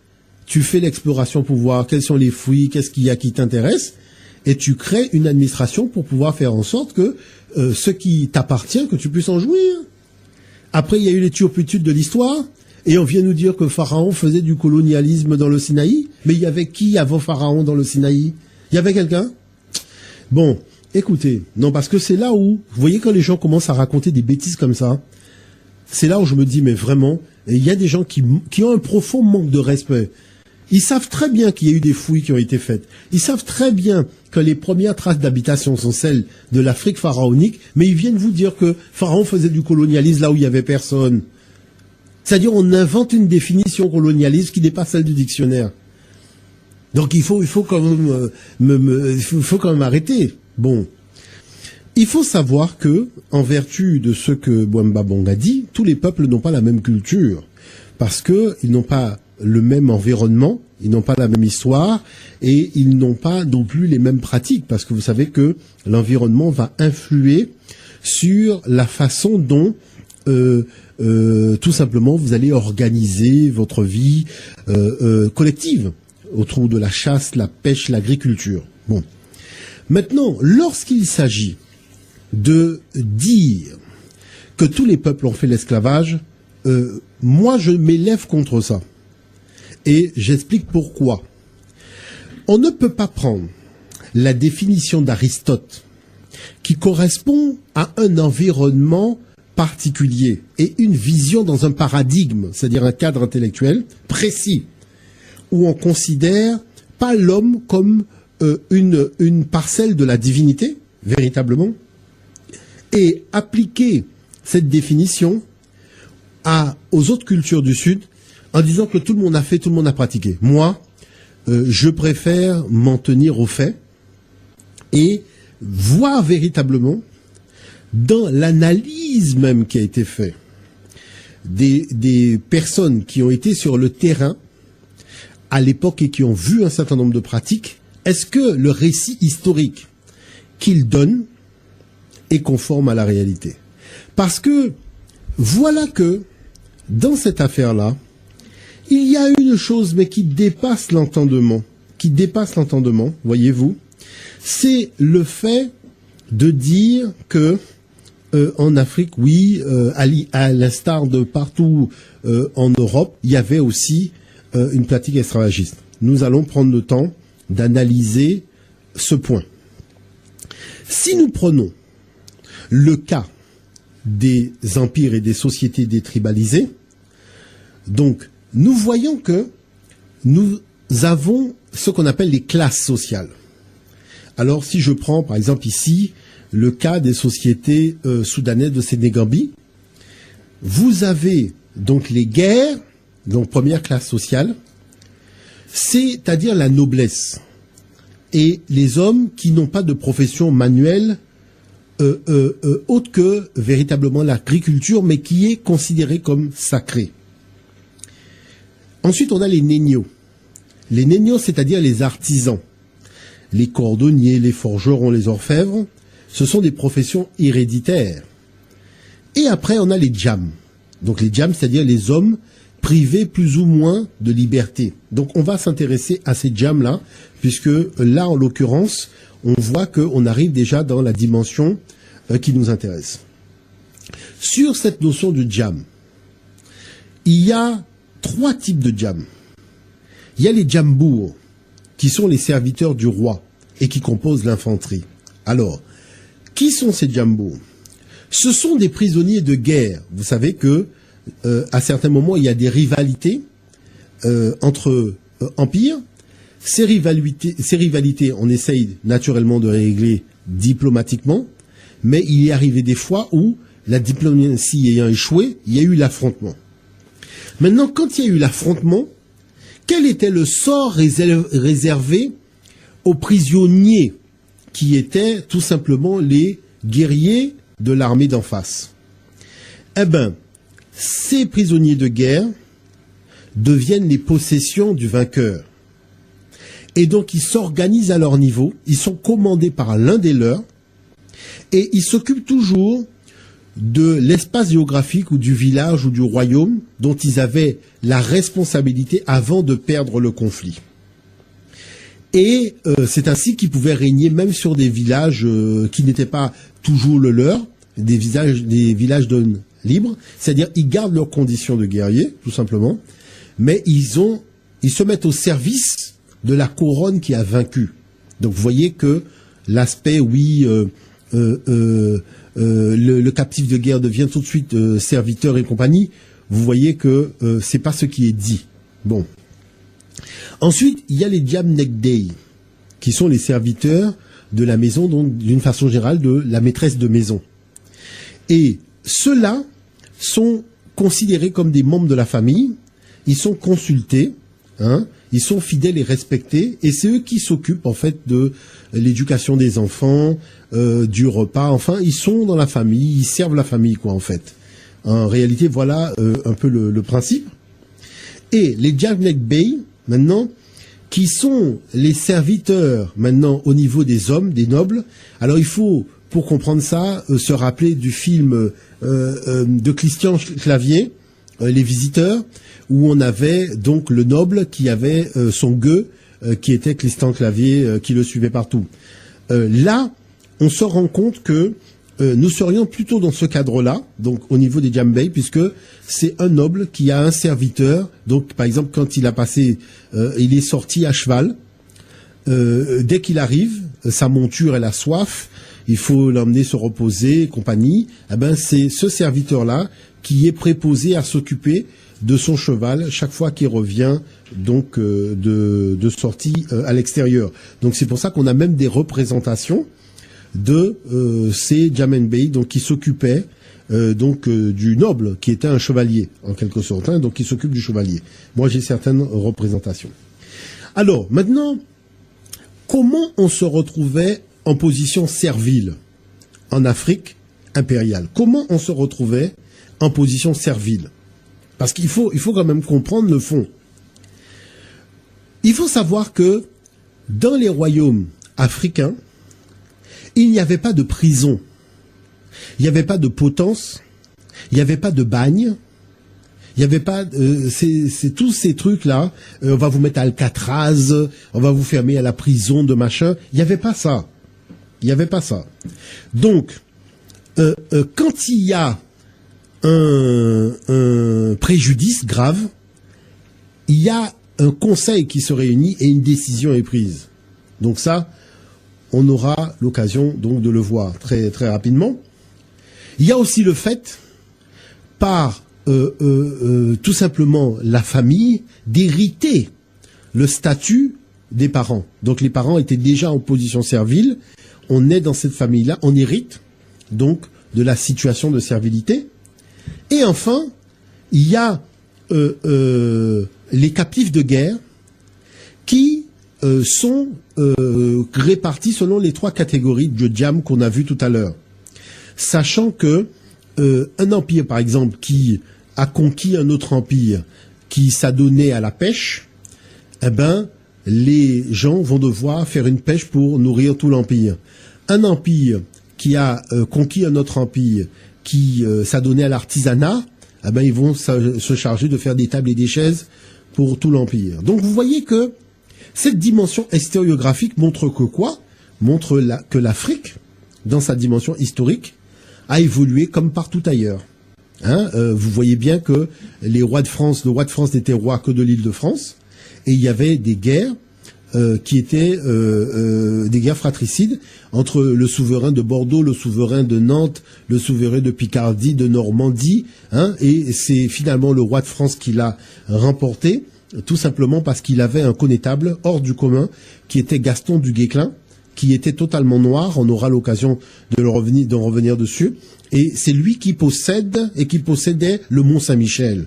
tu fais l'exploration pour voir quelles sont les fouilles, qu'est-ce qu'il y a qui t'intéresse, et tu crées une administration pour pouvoir faire en sorte que ce qui t'appartient, que tu puisses en jouir. Après, il y a eu les turpitudes de l'histoire, et on vient nous dire que Pharaon faisait du colonialisme dans le Sinaï. Mais il y avait qui avant Pharaon dans le Sinaï? Il y avait quelqu'un? Bon, écoutez, non, parce que c'est là où, vous voyez, quand les gens commencent à raconter des bêtises comme ça, c'est là où je me dis, mais vraiment, il y a des gens qui ont un profond manque de respect. Ils savent très bien qu'il y a eu des fouilles qui ont été faites. Ils savent très bien que les premières traces d'habitation sont celles de l'Afrique pharaonique, mais ils viennent vous dire que Pharaon faisait du colonialisme là où il y avait personne. C'est-à-dire, on invente une définition colonialiste qui n'est pas celle du dictionnaire. Donc il faut quand même arrêter. Bon. Il faut savoir que, en vertu de ce que Boumba Bong a dit, tous les peuples n'ont pas la même culture. Parce que ils n'ont pas le même environnement, ils n'ont pas la même histoire, et ils n'ont pas non plus les mêmes pratiques. Parce que vous savez que l'environnement va influer sur la façon dont tout simplement vous allez organiser votre vie collective autour de la chasse, la pêche, l'agriculture. Bon. Maintenant, lorsqu'il s'agit de dire que tous les peuples ont fait l'esclavage, moi je m'élève contre ça. Et j'explique pourquoi. On ne peut pas prendre la définition d'Aristote qui correspond à un environnement particulier et une vision dans un paradigme, c'est-à-dire un cadre intellectuel précis, où on considère pas l'homme comme une parcelle de la divinité, véritablement, et appliquer cette définition aux autres cultures du Sud en disant que tout le monde a fait, tout le monde a pratiqué. Moi, je préfère m'en tenir aux faits et voir véritablement dans l'analyse même qui a été faite des personnes qui ont été sur le terrain à l'époque et qui ont vu un certain nombre de pratiques, est-ce que le récit historique qu'ils donnent est conforme à la réalité? Parce que voilà que dans cette affaire-là, il y a une chose mais qui dépasse l'entendement, voyez-vous, c'est le fait de dire que en Afrique, oui, à l'instar de partout en Europe, il y avait aussi une pratique esclavagiste. Nous allons prendre le temps d'analyser ce point. Si nous prenons le cas des empires et des sociétés détribalisées, donc nous voyons que nous avons ce qu'on appelle les classes sociales. Alors si je prends par exemple ici le cas des sociétés soudanaises de Sénégambie, vous avez donc les guerres, donc première classe sociale, c'est-à-dire la noblesse, et les hommes qui n'ont pas de profession manuelle autre que véritablement l'agriculture, mais qui est considérée comme sacrée. Ensuite, on a les nénios. Les nénios, c'est-à-dire les artisans, les cordonniers, les forgerons, les orfèvres, ce sont des professions héréditaires. Et après, on a les djams. Donc les djams, c'est-à-dire les hommes privés plus ou moins de liberté. Donc on va s'intéresser à ces djams-là, puisque là, en l'occurrence, on voit qu'on arrive déjà dans la dimension qui nous intéresse. Sur cette notion de djam, il y a 3 types de djams. Il y a les djambours, qui sont les serviteurs du roi et qui composent l'infanterie. Alors, qui sont ces djambours? Ce sont des prisonniers de guerre. Vous savez que à certains moments, il y a des rivalités entre empires. Ces rivalités, on essaye naturellement de régler diplomatiquement, mais il est arrivé des fois où, la diplomatie ayant échoué, il y a eu l'affrontement. Maintenant, quand il y a eu l'affrontement, quel était le sort réservé aux prisonniers qui étaient tout simplement les guerriers de l'armée d'en face? Eh bien, ces prisonniers de guerre deviennent les possessions du vainqueur. Et donc, ils s'organisent à leur niveau, ils sont commandés par l'un des leurs, et ils s'occupent toujours de l'espace géographique ou du village ou du royaume dont ils avaient la responsabilité avant de perdre le conflit. Et c'est ainsi qu'ils pouvaient régner même sur des villages qui n'étaient pas toujours le leur, des villages d'hommes libres, c'est-à-dire ils gardent leurs conditions de guerriers, tout simplement, mais ils se mettent au service de la couronne qui a vaincu. Donc vous voyez que l'aspect, oui, le captif de guerre devient tout de suite serviteur et compagnie, vous voyez que c'est pas ce qui est dit. Bon. Ensuite, il y a les Diamnegdei, qui sont les serviteurs de la maison, donc d'une façon générale de la maîtresse de maison. Et ceux-là sont considérés comme des membres de la famille, ils sont consultés, hein, ils sont fidèles et respectés, et c'est eux qui s'occupent en fait de l'éducation des enfants, du repas, enfin ils sont dans la famille, ils servent la famille quoi en fait. En réalité, voilà un peu le principe. Et les Diamnegdei, maintenant, qui sont les serviteurs maintenant au niveau des hommes, des nobles. Alors il faut, pour comprendre ça, se rappeler du film de Christian Clavier, Les Visiteurs, où on avait donc le noble qui avait son gueux, qui était Christian Clavier, qui le suivait partout. Là, on se rend compte que nous serions plutôt dans ce cadre-là, donc au niveau des Diamnegdei, puisque c'est un noble qui a un serviteur. Donc, par exemple, quand il a passé, il est sorti à cheval. Dès qu'il arrive, sa monture elle a soif, il faut l'emmener se reposer, compagnie. Eh ben, c'est ce serviteur-là qui est préposé à s'occuper de son cheval chaque fois qu'il revient donc de sortie à l'extérieur. Donc, c'est pour ça qu'on a même des représentations de ces Diamnegdei, donc qui s'occupaient du noble qui était un chevalier en quelque sorte, hein, donc qui s'occupe du chevalier. Moi j'ai certaines représentations. Alors maintenant, comment on se retrouvait en position servile en Afrique impériale? Comment on se retrouvait en position servile? Parce qu'il faut quand même comprendre le fond. Il faut savoir que dans les royaumes africains, il n'y avait pas de prison, il n'y avait pas de potence, il n'y avait pas de bagne, il n'y avait pas, c'est tous ces trucs-là, on va vous mettre à Alcatraz, on va vous fermer à la prison de machin, il n'y avait pas ça. Il n'y avait pas ça. Donc, quand il y a un préjudice grave, il y a un conseil qui se réunit et une décision est prise. Donc ça, on aura l'occasion donc de le voir très très rapidement. Il y a aussi le fait, par tout simplement la famille, d'hériter le statut des parents. Donc les parents étaient déjà en position servile. On est dans cette famille-là, on hérite donc de la situation de servilité. Et enfin, il y a les captifs de guerre qui sont répartis selon les trois catégories de diam qu'on a vu tout à l'heure. Sachant que un empire, par exemple, qui a conquis un autre empire, qui s'adonnait à la pêche, eh ben, les gens vont devoir faire une pêche pour nourrir tout l'empire. Un empire qui a conquis un autre empire, qui s'adonnait à l'artisanat, eh ben, ils vont se charger de faire des tables et des chaises pour tout l'empire. Donc vous voyez que cette dimension historiographique montre que quoi? Montre que l'Afrique, dans sa dimension historique, a évolué comme partout ailleurs. Hein, vous voyez bien que les rois de France, le roi de France n'était roi que de l'île de France, et il y avait des guerres qui étaient des guerres fratricides entre le souverain de Bordeaux, le souverain de Nantes, le souverain de Picardie, de Normandie, hein, et c'est finalement le roi de France qui l'a remporté, tout simplement parce qu'il avait un connétable hors du commun, qui était Gaston du Guesclin, qui était totalement noir. On aura l'occasion d'en revenir dessus. Et c'est lui qui possède et qui possédait le Mont Saint-Michel.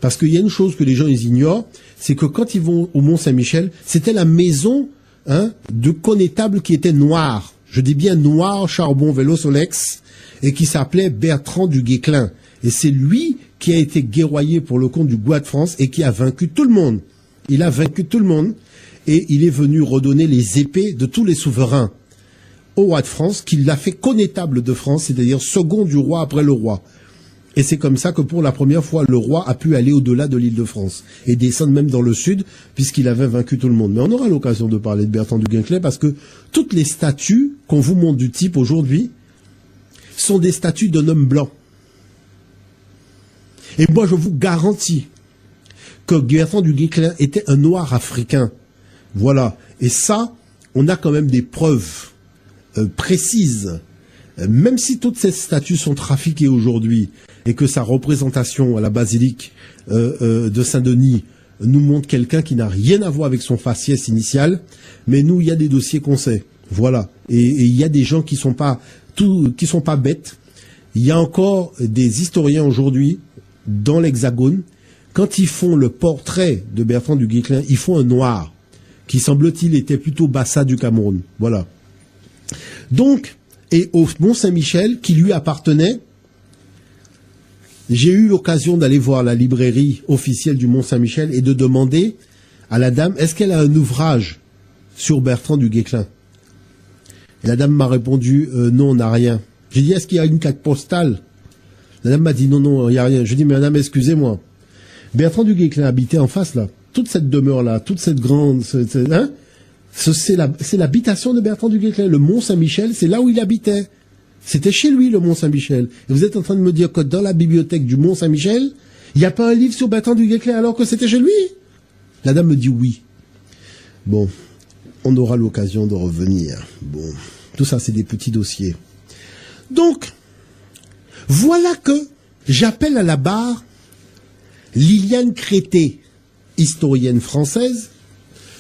Parce qu'il y a une chose que les gens ils ignorent, c'est que quand ils vont au Mont Saint-Michel, c'était la maison de connétable qui était noir. Je dis bien noir, charbon, vélo, solex, et qui s'appelait Bertrand du Guesclin. Et c'est lui qui a été guerroyé pour le compte du roi de France et qui a vaincu tout le monde. Il a vaincu tout le monde et il est venu redonner les épées de tous les souverains au roi de France, qui l'a fait connétable de France, c'est-à-dire second du roi après le roi. Et c'est comme ça que pour la première fois, le roi a pu aller au-delà de l'île de France et descendre même dans le sud, puisqu'il avait vaincu tout le monde. Mais on aura l'occasion de parler de Bertrand du Guesclin, parce que toutes les statues qu'on vous montre du type aujourd'hui sont des statues d'un homme blanc. Et moi, je vous garantis que Bertrand du Guesclin était un noir africain. Voilà. Et ça, on a quand même des preuves précises. Même si toutes ces statues sont trafiquées aujourd'hui et que sa représentation à la basilique de Saint-Denis nous montre quelqu'un qui n'a rien à voir avec son faciès initial, mais nous, il y a des dossiers qu'on sait. Voilà. Et il y a des gens qui sont pas bêtes. Il y a encore des historiens aujourd'hui, dans l'Hexagone, quand ils font le portrait de Bertrand du Guesclin, ils font un noir, qui semble-t-il était plutôt Bassa du Cameroun. Voilà. Donc, et au Mont-Saint-Michel, qui lui appartenait, j'ai eu l'occasion d'aller voir la librairie officielle du Mont-Saint-Michel et de demander à la dame, est-ce qu'elle a un ouvrage sur Bertrand du Guesclin? Et la dame m'a répondu, non, on n'a rien. J'ai dit, est-ce qu'il y a une carte postale? La dame m'a dit, non, il n'y a rien. Je dis, mais madame, excusez-moi. Bertrand du Guesclin habitait en face, là. Toute cette demeure-là, toute cette grande... c'est l'habitation de Bertrand du Guesclin. Le Mont-Saint-Michel, c'est là où il habitait. C'était chez lui, le Mont-Saint-Michel. Et vous êtes en train de me dire que dans la bibliothèque du Mont-Saint-Michel, il n'y a pas un livre sur Bertrand du Guesclin alors que c'était chez lui? La dame me dit oui. Bon, on aura l'occasion de revenir. Bon, tout ça, c'est des petits dossiers. Donc, voilà que j'appelle à la barre Liliane Crété, historienne française,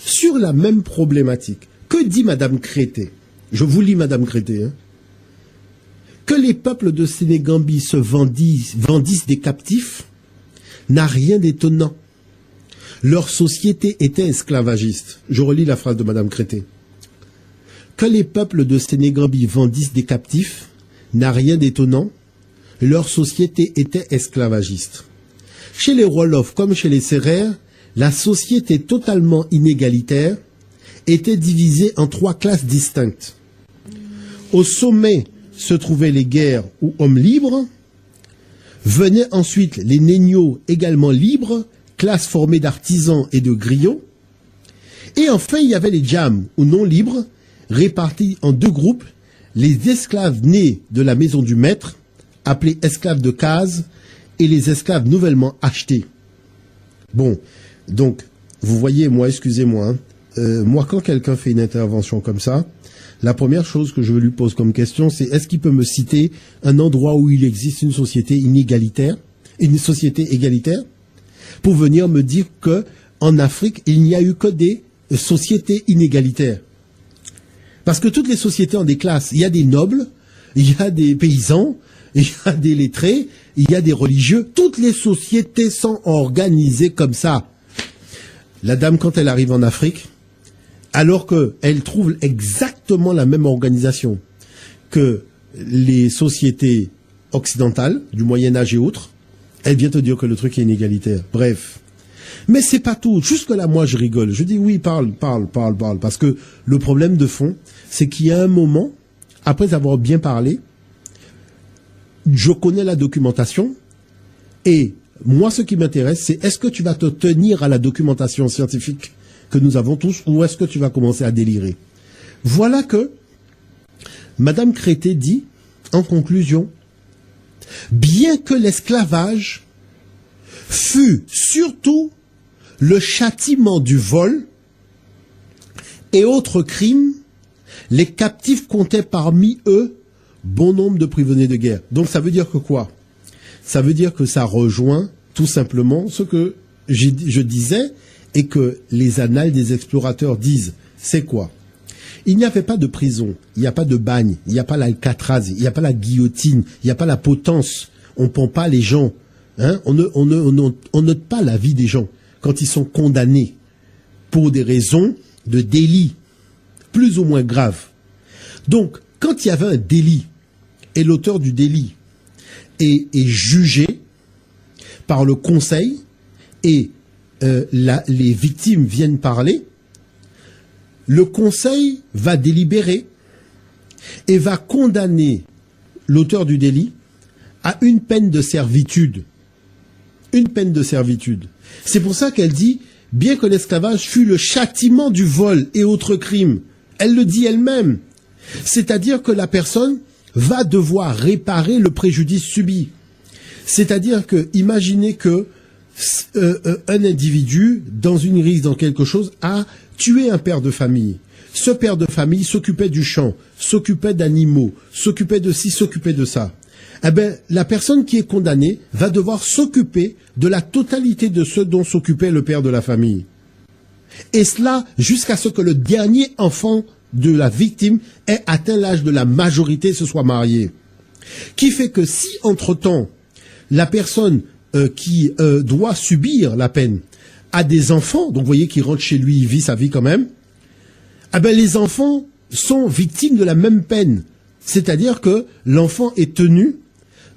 sur la même problématique. Que dit Madame Crété? Je vous lis Madame Crété. Que les peuples de Sénégambie se vendissent des captifs n'a rien d'étonnant. Leur société était esclavagiste. Je relis la phrase de Madame Crété. Que les peuples de Sénégambie vendissent des captifs n'a rien d'étonnant. Leur société était esclavagiste. Chez les Wolof comme chez les Sérères, la société totalement inégalitaire était divisée en 3 classes distinctes. Au sommet se trouvaient les guerres ou hommes libres, venaient ensuite les néniaux également libres, classe formée d'artisans et de griots, et enfin il y avait les djams ou non libres, répartis en 2 groupes, les esclaves nés de la maison du maître, appelés esclaves de case, et les esclaves nouvellement achetés. Bon, donc, vous voyez, moi, excusez-moi, moi, quand quelqu'un fait une intervention comme ça, la première chose que je lui pose comme question, c'est est-ce qu'il peut me citer un endroit où il existe une société inégalitaire, une société égalitaire, pour venir me dire que en Afrique, il n'y a eu que des sociétés inégalitaires. Parce que toutes les sociétés ont des classes. Il y a des nobles, il y a des paysans, il y a des lettrés, il y a des religieux. Toutes les sociétés sont organisées comme ça. La dame, quand elle arrive en Afrique, alors qu'elle trouve exactement la même organisation que les sociétés occidentales, du Moyen-Âge et autres, elle vient te dire que le truc est inégalitaire. Bref. Mais c'est pas tout. Jusque-là, moi, je rigole. Je dis oui, parle. Parce que le problème de fond, c'est qu'il y a un moment, après avoir bien parlé, je connais la documentation et moi, ce qui m'intéresse, c'est est-ce que tu vas te tenir à la documentation scientifique que nous avons tous ou est-ce que tu vas commencer à délirer? Voilà que Madame Crété dit, en conclusion, bien que l'esclavage fut surtout le châtiment du vol et autres crimes, les captifs comptaient parmi eux bon nombre de prisonniers de guerre. Donc ça veut dire que quoi? Ça veut dire que ça rejoint tout simplement ce que je disais et que les annales des explorateurs disent. C'est quoi? Il n'y avait pas de prison, il n'y a pas de bagne, il n'y a pas l'Alcatraz, il n'y a pas la guillotine, il n'y a pas la potence. On ne pend pas les gens. Hein? On note pas la vie des gens quand ils sont condamnés pour des raisons de délit plus ou moins graves. Donc, quand il y avait un délit et l'auteur du délit est jugé par le conseil et les victimes viennent parler, le conseil va délibérer et va condamner l'auteur du délit à une peine de servitude. Une peine de servitude. C'est pour ça qu'elle dit, bien que l'esclavage fut le châtiment du vol et autres crimes, elle le dit elle-même. C'est-à-dire que la personne va devoir réparer le préjudice subi. C'est-à-dire que, imaginez que un individu, dans une rixe, dans quelque chose, a tué un père de famille. Ce père de famille s'occupait du champ, s'occupait d'animaux, s'occupait de ci, s'occupait de ça. eh ben, la personne qui est condamnée va devoir s'occuper de la totalité de ce dont s'occupait le père de la famille. Et cela jusqu'à ce que le dernier enfant de la victime ait atteint l'âge de la majorité et se soit marié. Qui fait que si, entre-temps, la personne qui doit subir la peine a des enfants, donc vous voyez qu'il rentre chez lui, il vit sa vie quand même, eh ben, les enfants sont victimes de la même peine. C'est-à-dire que l'enfant est tenu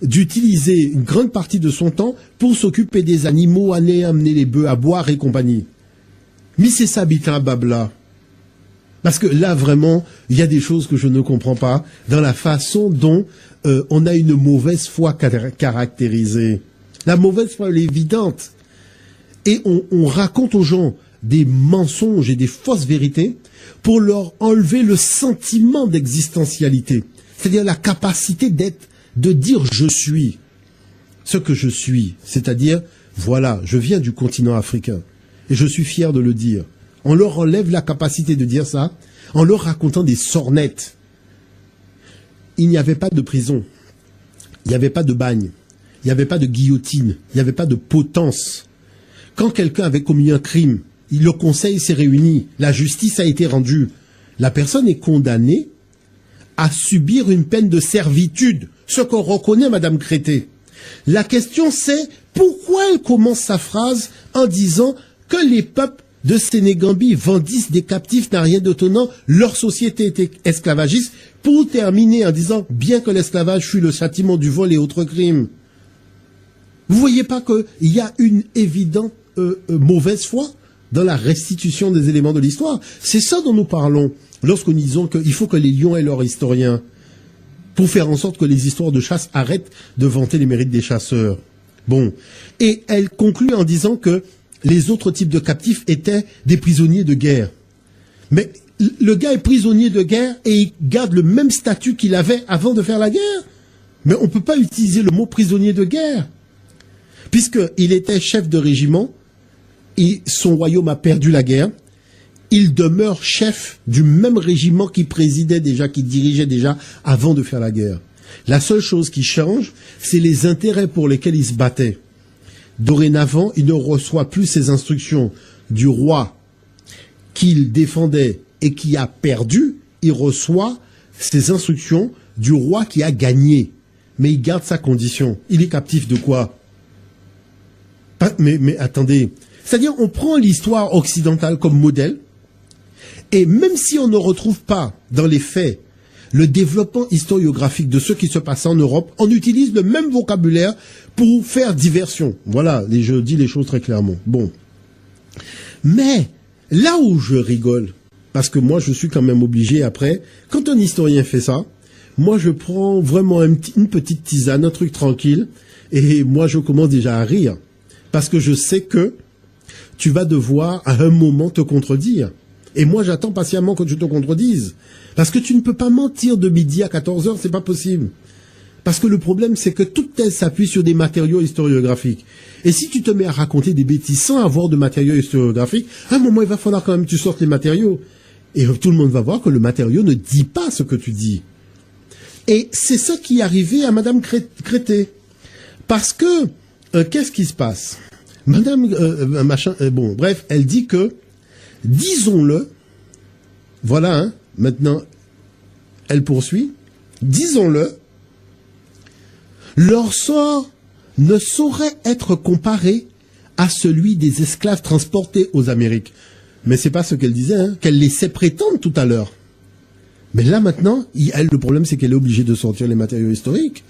d'utiliser une grande partie de son temps pour s'occuper des animaux, amener les bœufs à boire et compagnie. Mais c'est ça, Bita Babla. Parce que là, vraiment, il y a des choses que je ne comprends pas dans la façon dont on a une mauvaise foi caractérisée. La mauvaise foi, elle est évidente. Et on raconte aux gens des mensonges et des fausses vérités pour leur enlever le sentiment d'existentialité. C'est-à-dire la capacité de dire je suis ce que je suis. C'est-à-dire, voilà, je viens du continent africain. Et je suis fier de le dire. On leur enlève la capacité de dire ça en leur racontant des sornettes. Il n'y avait pas de prison. Il n'y avait pas de bagne. Il n'y avait pas de guillotine. Il n'y avait pas de potence. Quand quelqu'un avait commis un crime, le conseil s'est réuni. La justice a été rendue. La personne est condamnée à subir une peine de servitude. Ce qu'on reconnaît, Madame Crété. La question c'est, pourquoi elle commence sa phrase en disant que les peuples de Sénégambie vendissent des captifs n'a rien d'étonnant, leur société était esclavagiste, pour terminer en disant, bien que l'esclavage fut le châtiment du vol et autres crimes. Vous voyez pas qu'il y a une évidente mauvaise foi dans la restitution des éléments de l'histoire? C'est ça dont nous parlons lorsque nous disons qu'il faut que les lions aient leurs historiens pour faire en sorte que les histoires de chasse arrêtent de vanter les mérites des chasseurs. Bon. Et elle conclut en disant que les autres types de captifs étaient des prisonniers de guerre. Mais le gars est prisonnier de guerre et il garde le même statut qu'il avait avant de faire la guerre. Mais on ne peut pas utiliser le mot prisonnier de guerre. Puisqu'il était chef de régiment et son royaume a perdu la guerre, il demeure chef du même régiment qui présidait déjà, qui dirigeait déjà avant de faire la guerre. La seule chose qui change, c'est les intérêts pour lesquels il se battait. Dorénavant, il ne reçoit plus ses instructions du roi qu'il défendait et qui a perdu, il reçoit ses instructions du roi qui a gagné. Mais il garde sa condition. Il est captif de quoi? Mais attendez. C'est-à-dire, on prend l'histoire occidentale comme modèle, et même si on ne retrouve pas dans les faits le développement historiographique de ce qui se passe en Europe, on utilise le même vocabulaire pour faire diversion. Voilà, je dis les choses très clairement. Bon. Mais, là où je rigole, parce que moi je suis quand même obligé après, quand un historien fait ça, moi je prends vraiment une petite tisane, un truc tranquille, et moi je commence déjà à rire. Parce que je sais que tu vas devoir à un moment te contredire. Et moi j'attends patiemment que tu te contredises. Parce que tu ne peux pas mentir de midi à 14h, c'est pas possible. Parce que le problème c'est que toute thèse s'appuie sur des matériaux historiographiques. Et si tu te mets à raconter des bêtises sans avoir de matériaux historiographiques, à un moment il va falloir quand même que tu sortes les matériaux. Et tout le monde va voir que le matériau ne dit pas ce que tu dis. Et c'est ça qui est arrivé à Madame Crété. Parce que, qu'est-ce qui se passe? Madame, bon, bref, elle dit que, disons-le, voilà, hein, maintenant, elle poursuit, disons-le, leur sort ne saurait être comparé à celui des esclaves transportés aux Amériques. Mais c'est pas ce qu'elle disait, hein, qu'elle laissait prétendre tout à l'heure. Mais là, maintenant, elle, le problème, c'est qu'elle est obligée de sortir les matériaux historiques.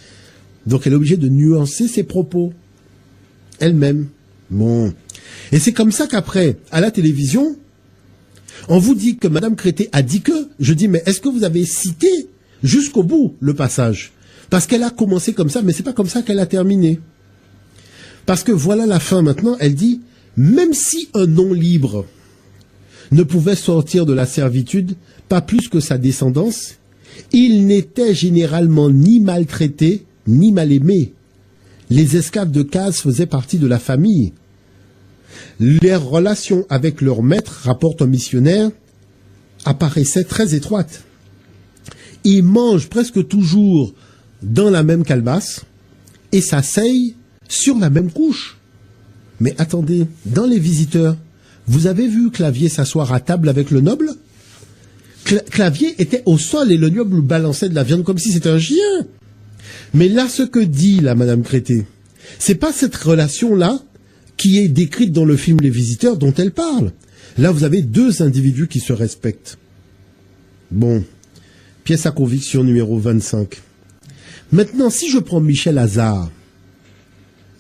Donc, elle est obligée de nuancer ses propos. Elle-même. Bon. Et c'est comme ça qu'après, à la télévision, on vous dit que Madame Crété a dit que, je dis, mais est-ce que vous avez cité jusqu'au bout le passage? Parce qu'elle a commencé comme ça, mais c'est pas comme ça qu'elle a terminé. Parce que voilà la fin maintenant, elle dit, même si un non libre ne pouvait sortir de la servitude, pas plus que sa descendance, il n'était généralement ni maltraité, ni mal aimé. Les esclaves de case faisaient partie de la famille. Leurs relations avec leur maître, rapporte un missionnaire, apparaissaient très étroites. Ils mangent presque toujours dans la même calebasse et s'asseyent sur la même couche. Mais attendez, dans les visiteurs, vous avez vu Clavier s'asseoir à table avec le noble? Clavier était au sol et le noble balançait de la viande comme si c'était un chien. Mais là, ce que dit la Madame Crété, c'est pas cette relation-là qui est décrite dans le film Les Visiteurs dont elle parle. Là, vous avez deux individus qui se respectent. Bon, pièce à conviction numéro 25. Maintenant, si je prends Michel Hazard,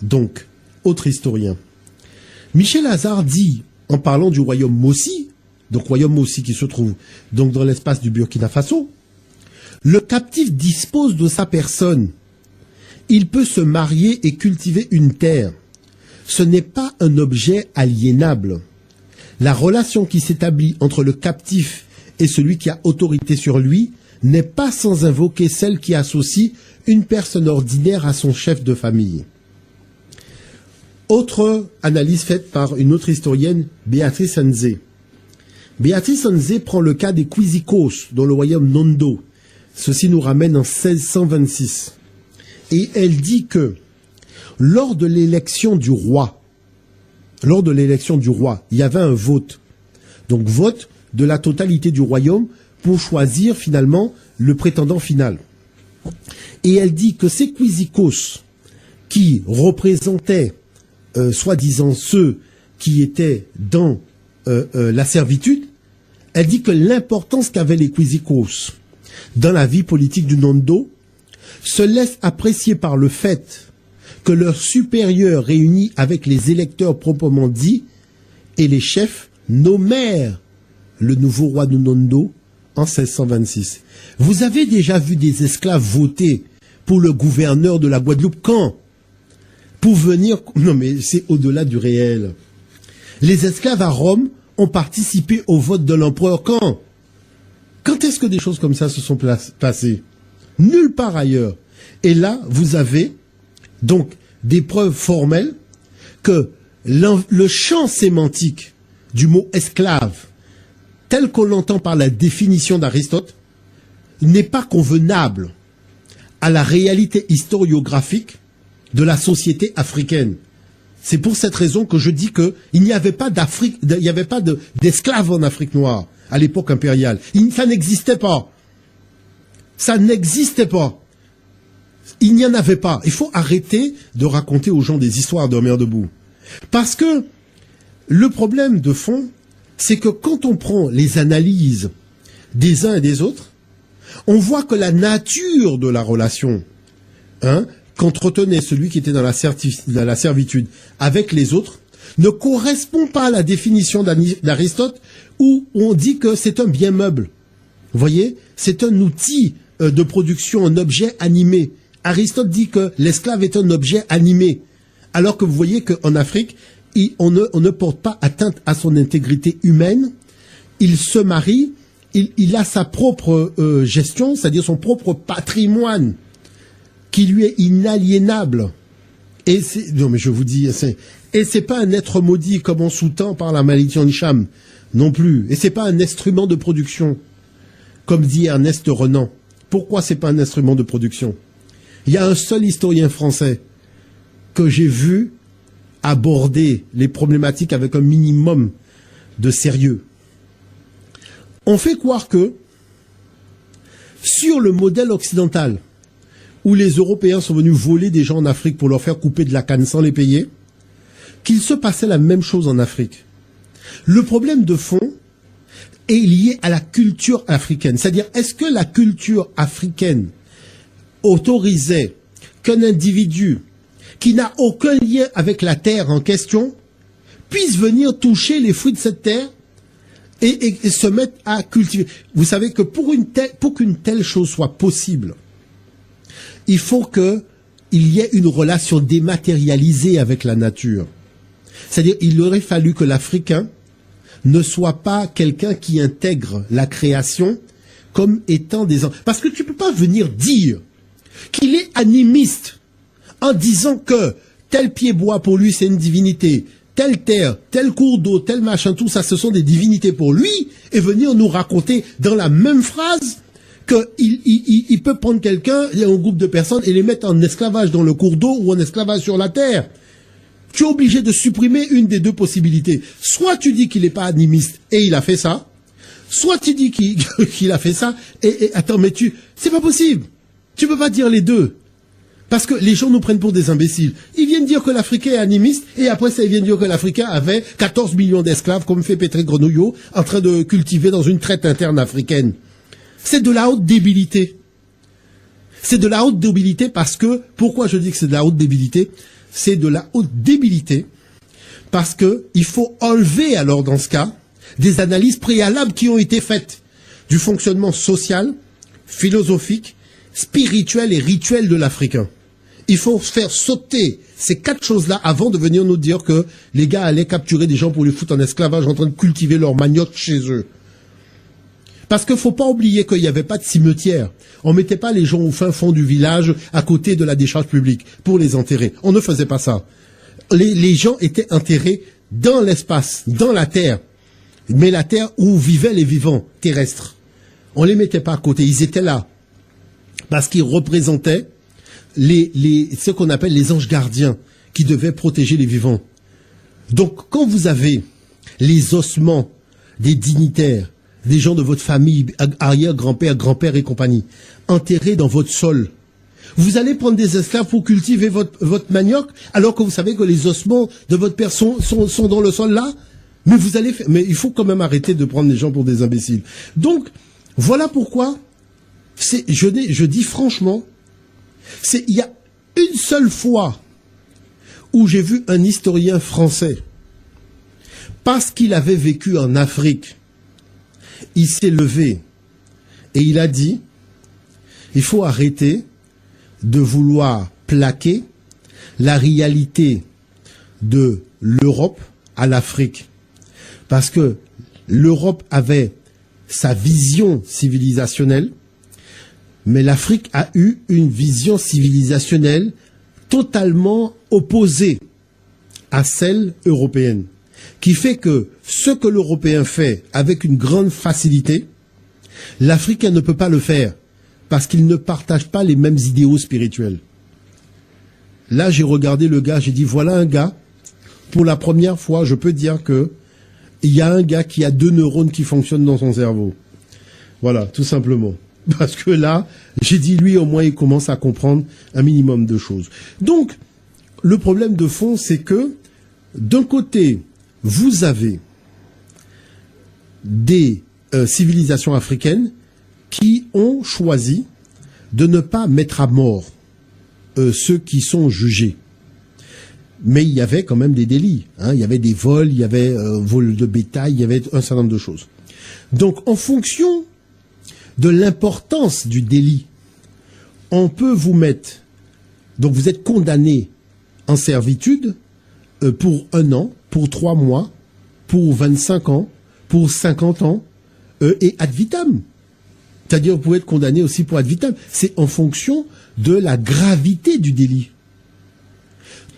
donc, autre historien, Michel Hazard dit, en parlant du royaume Mossi, donc royaume Mossi qui se trouve donc dans l'espace du Burkina Faso, le captif dispose de sa personne. Il peut se marier et cultiver une terre. Ce n'est pas un objet aliénable. La relation qui s'établit entre le captif et celui qui a autorité sur lui n'est pas sans invoquer celle qui associe une personne ordinaire à son chef de famille. Autre analyse faite par une autre historienne, Béatrice Nzé. Béatrice Nzé prend le cas des Quizicos dans le royaume Nondo. Ceci nous ramène en 1626. Et elle dit que lors de l'élection du roi, il y avait un vote. Donc vote de la totalité du royaume pour choisir finalement le prétendant final. Et elle dit que ces Quizicos qui représentaient soi-disant ceux qui étaient dans la servitude, elle dit que l'importance qu'avaient les Quizicos dans la vie politique du Nondo se laisse apprécier par le fait que leurs supérieurs réunis avec les électeurs proprement dits et les chefs nommèrent le nouveau roi du Nondo en 1626. Vous avez déjà vu des esclaves voter pour le gouverneur de la Guadeloupe quand? Pour venir... Non mais c'est au-delà du réel. Les esclaves à Rome ont participé au vote de l'empereur quand? Quand est-ce que des choses comme ça se sont passées? Nulle part ailleurs. Et là, vous avez donc des preuves formelles que le champ sémantique du mot esclave, tel qu'on l'entend par la définition d'Aristote, n'est pas convenable à la réalité historiographique de la société africaine. C'est pour cette raison que je dis que il n'y avait pas d'Afrique, il n'y avait pas d'esclaves en Afrique noire à l'époque impériale. Ça n'existait pas. Ça n'existait pas. Il n'y en avait pas. Il faut arrêter de raconter aux gens des histoires de mère debout. Parce que le problème de fond, c'est que quand on prend les analyses des uns et des autres, on voit que la nature de la relation, qu'entretenait celui qui était dans la servitude avec les autres, ne correspond pas à la définition d'Aristote où on dit que c'est un bien meuble. Vous voyez, c'est un outil de production, un objet animé. Aristote dit que l'esclave est un objet animé, alors que vous voyez qu'en Afrique, on ne porte pas atteinte à son intégrité humaine. Il se marie, il a sa propre gestion, c'est-à-dire son propre patrimoine, qui lui est inaliénable. Et non mais je vous dis, c'est pas un être maudit comme on sous-tend par la malédiction de Cham, non plus. Et c'est pas un instrument de production, comme dit Ernest Renan. Pourquoi c'est pas un instrument de production? Il y a un seul historien français que j'ai vu aborder les problématiques avec un minimum de sérieux. On fait croire que, sur le modèle occidental, où les Européens sont venus voler des gens en Afrique pour leur faire couper de la canne sans les payer, qu'il se passait la même chose en Afrique. Le problème de fond est lié à la culture africaine. C'est-à-dire, est-ce que la culture africaine autorisait qu'un individu qui n'a aucun lien avec la terre en question puisse venir toucher les fruits de cette terre et se mettre à cultiver? Vous savez que pour qu'une telle chose soit possible, il faut qu'il y ait une relation dématérialisée avec la nature. C'est-à-dire, il aurait fallu que l'Africain ne soit pas quelqu'un qui intègre la création comme étant des... Parce que tu ne peux pas venir dire qu'il est animiste en disant que tel pied-bois pour lui c'est une divinité, telle terre, tel cours d'eau, tel machin, tout ça ce sont des divinités pour lui, et venir nous raconter dans la même phrase qu'il peut prendre quelqu'un, un groupe de personnes, et les mettre en esclavage dans le cours d'eau ou en esclavage sur la terre. Tu es obligé de supprimer une des deux possibilités. Soit tu dis qu'il n'est pas animiste et il a fait ça, soit tu dis qu'il a fait ça et attends, mais c'est pas possible. Tu peux pas dire les deux. Parce que les gens nous prennent pour des imbéciles. Ils viennent dire que l'Africain est animiste, et après ça, ils viennent dire que l'Africain avait 14 millions d'esclaves, comme fait Patrick Grenouillot, en train de cultiver dans une traite interne africaine. C'est de la haute débilité. C'est de la haute débilité parce que, pourquoi je dis que c'est de la haute débilité? C'est de la haute débilité parce que il faut enlever, alors, dans ce cas, des analyses préalables qui ont été faites du fonctionnement social, philosophique, spirituel et rituel de l'Africain. Il faut faire sauter ces 4 choses-là avant de venir nous dire que les gars allaient capturer des gens pour les foutre en esclavage en train de cultiver leur manioc chez eux. Parce qu'il ne faut pas oublier qu'il n'y avait pas de cimetière. On ne mettait pas les gens au fin fond du village à côté de la décharge publique pour les enterrer. On ne faisait pas ça. Les gens étaient enterrés dans l'espace, dans la terre. Mais la terre où vivaient les vivants terrestres. On ne les mettait pas à côté, ils étaient là. Parce qu'ils représentaient ce qu'on appelle les anges gardiens qui devaient protéger les vivants. Donc, quand vous avez les ossements des dignitaires, des gens de votre famille, arrière-grand-père, grand-père et compagnie, enterrés dans votre sol, vous allez prendre des esclaves pour cultiver votre manioc, alors que vous savez que les ossements de votre père sont dans le sol là. Mais il faut quand même arrêter de prendre les gens pour des imbéciles. Donc, voilà pourquoi, je dis franchement, il y a une seule fois où j'ai vu un historien français, parce qu'il avait vécu en Afrique, il s'est levé et il a dit, il faut arrêter de vouloir plaquer la réalité de l'Europe à l'Afrique. Parce que l'Europe avait sa vision civilisationnelle, mais l'Afrique a eu une vision civilisationnelle totalement opposée à celle européenne, qui fait que ce que l'Européen fait avec une grande facilité, l'Africain ne peut pas le faire, parce qu'il ne partage pas les mêmes idéaux spirituels. Là, j'ai regardé le gars, j'ai dit, voilà un gars, pour la première fois, je peux dire que il y a un gars qui a 2 neurones qui fonctionnent dans son cerveau. Voilà, tout simplement. Parce que là, j'ai dit, lui, au moins, il commence à comprendre un minimum de choses. Donc, le problème de fond, c'est que, d'un côté, vous avez des civilisations africaines qui ont choisi de ne pas mettre à mort ceux qui sont jugés. Mais il y avait quand même des délits. Hein. Il y avait des vols, il y avait vol de bétail, il y avait un certain nombre de choses. Donc, en fonction de l'importance du délit, on peut vous mettre... Donc, vous êtes condamné en servitude pour 1 an, pour 3 mois, pour 25 ans, pour 50 ans, et ad vitam. C'est-à-dire, vous pouvez être condamné aussi pour ad vitam. C'est en fonction de la gravité du délit.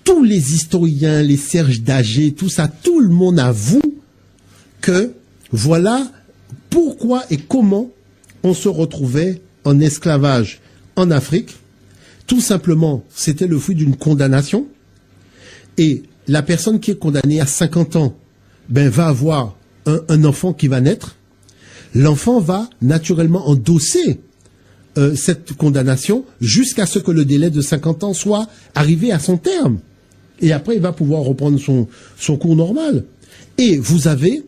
Tous les historiens, les Serge Dager, tout ça, tout le monde avoue que voilà pourquoi et comment on se retrouvait en esclavage en Afrique. Tout simplement, c'était le fruit d'une condamnation. Et la personne qui est condamnée à 50 ans, va avoir un enfant qui va naître. L'enfant va naturellement endosser cette condamnation jusqu'à ce que le délai de 50 ans soit arrivé à son terme. Et après, il va pouvoir reprendre son cours normal. Et vous avez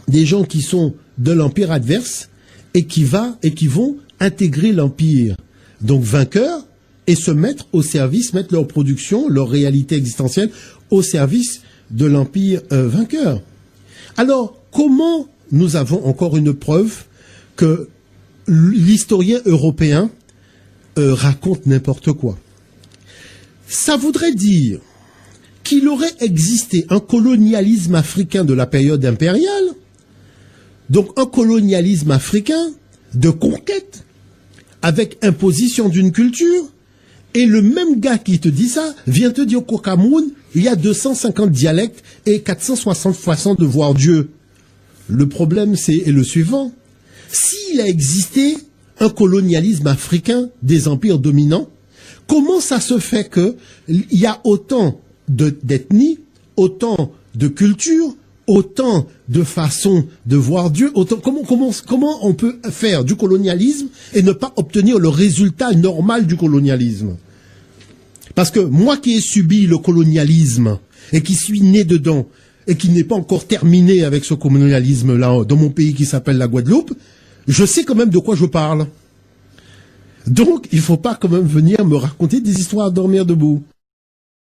des gens qui sont de l'empire adverse et qui vont intégrer l'empire. Donc vainqueurs, et se mettre au service, mettre leur production, leur réalité existentielle au service de l'empire vainqueur. Alors, comment nous avons encore une preuve que l'historien européen raconte n'importe quoi? Ça voudrait dire qu'il aurait existé un colonialisme africain de la période impériale, donc un colonialisme africain de conquête, avec imposition d'une culture, et le même gars qui te dit ça vient te dire qu'au Cameroun, il y a 250 dialectes et 460 façons de voir Dieu. Le problème, c'est le suivant. S'il a existé un colonialisme africain des empires dominants. Comment ça se fait que il y a autant d'ethnies, autant de cultures, autant de façons de voir Dieu, comment on peut faire du colonialisme et ne pas obtenir le résultat normal du colonialisme? Parce que moi qui ai subi le colonialisme et qui suis né dedans et qui n'est pas encore terminé avec ce colonialisme-là dans mon pays qui s'appelle la Guadeloupe, je sais quand même de quoi je parle. Donc, il faut pas quand même venir me raconter des histoires à dormir debout.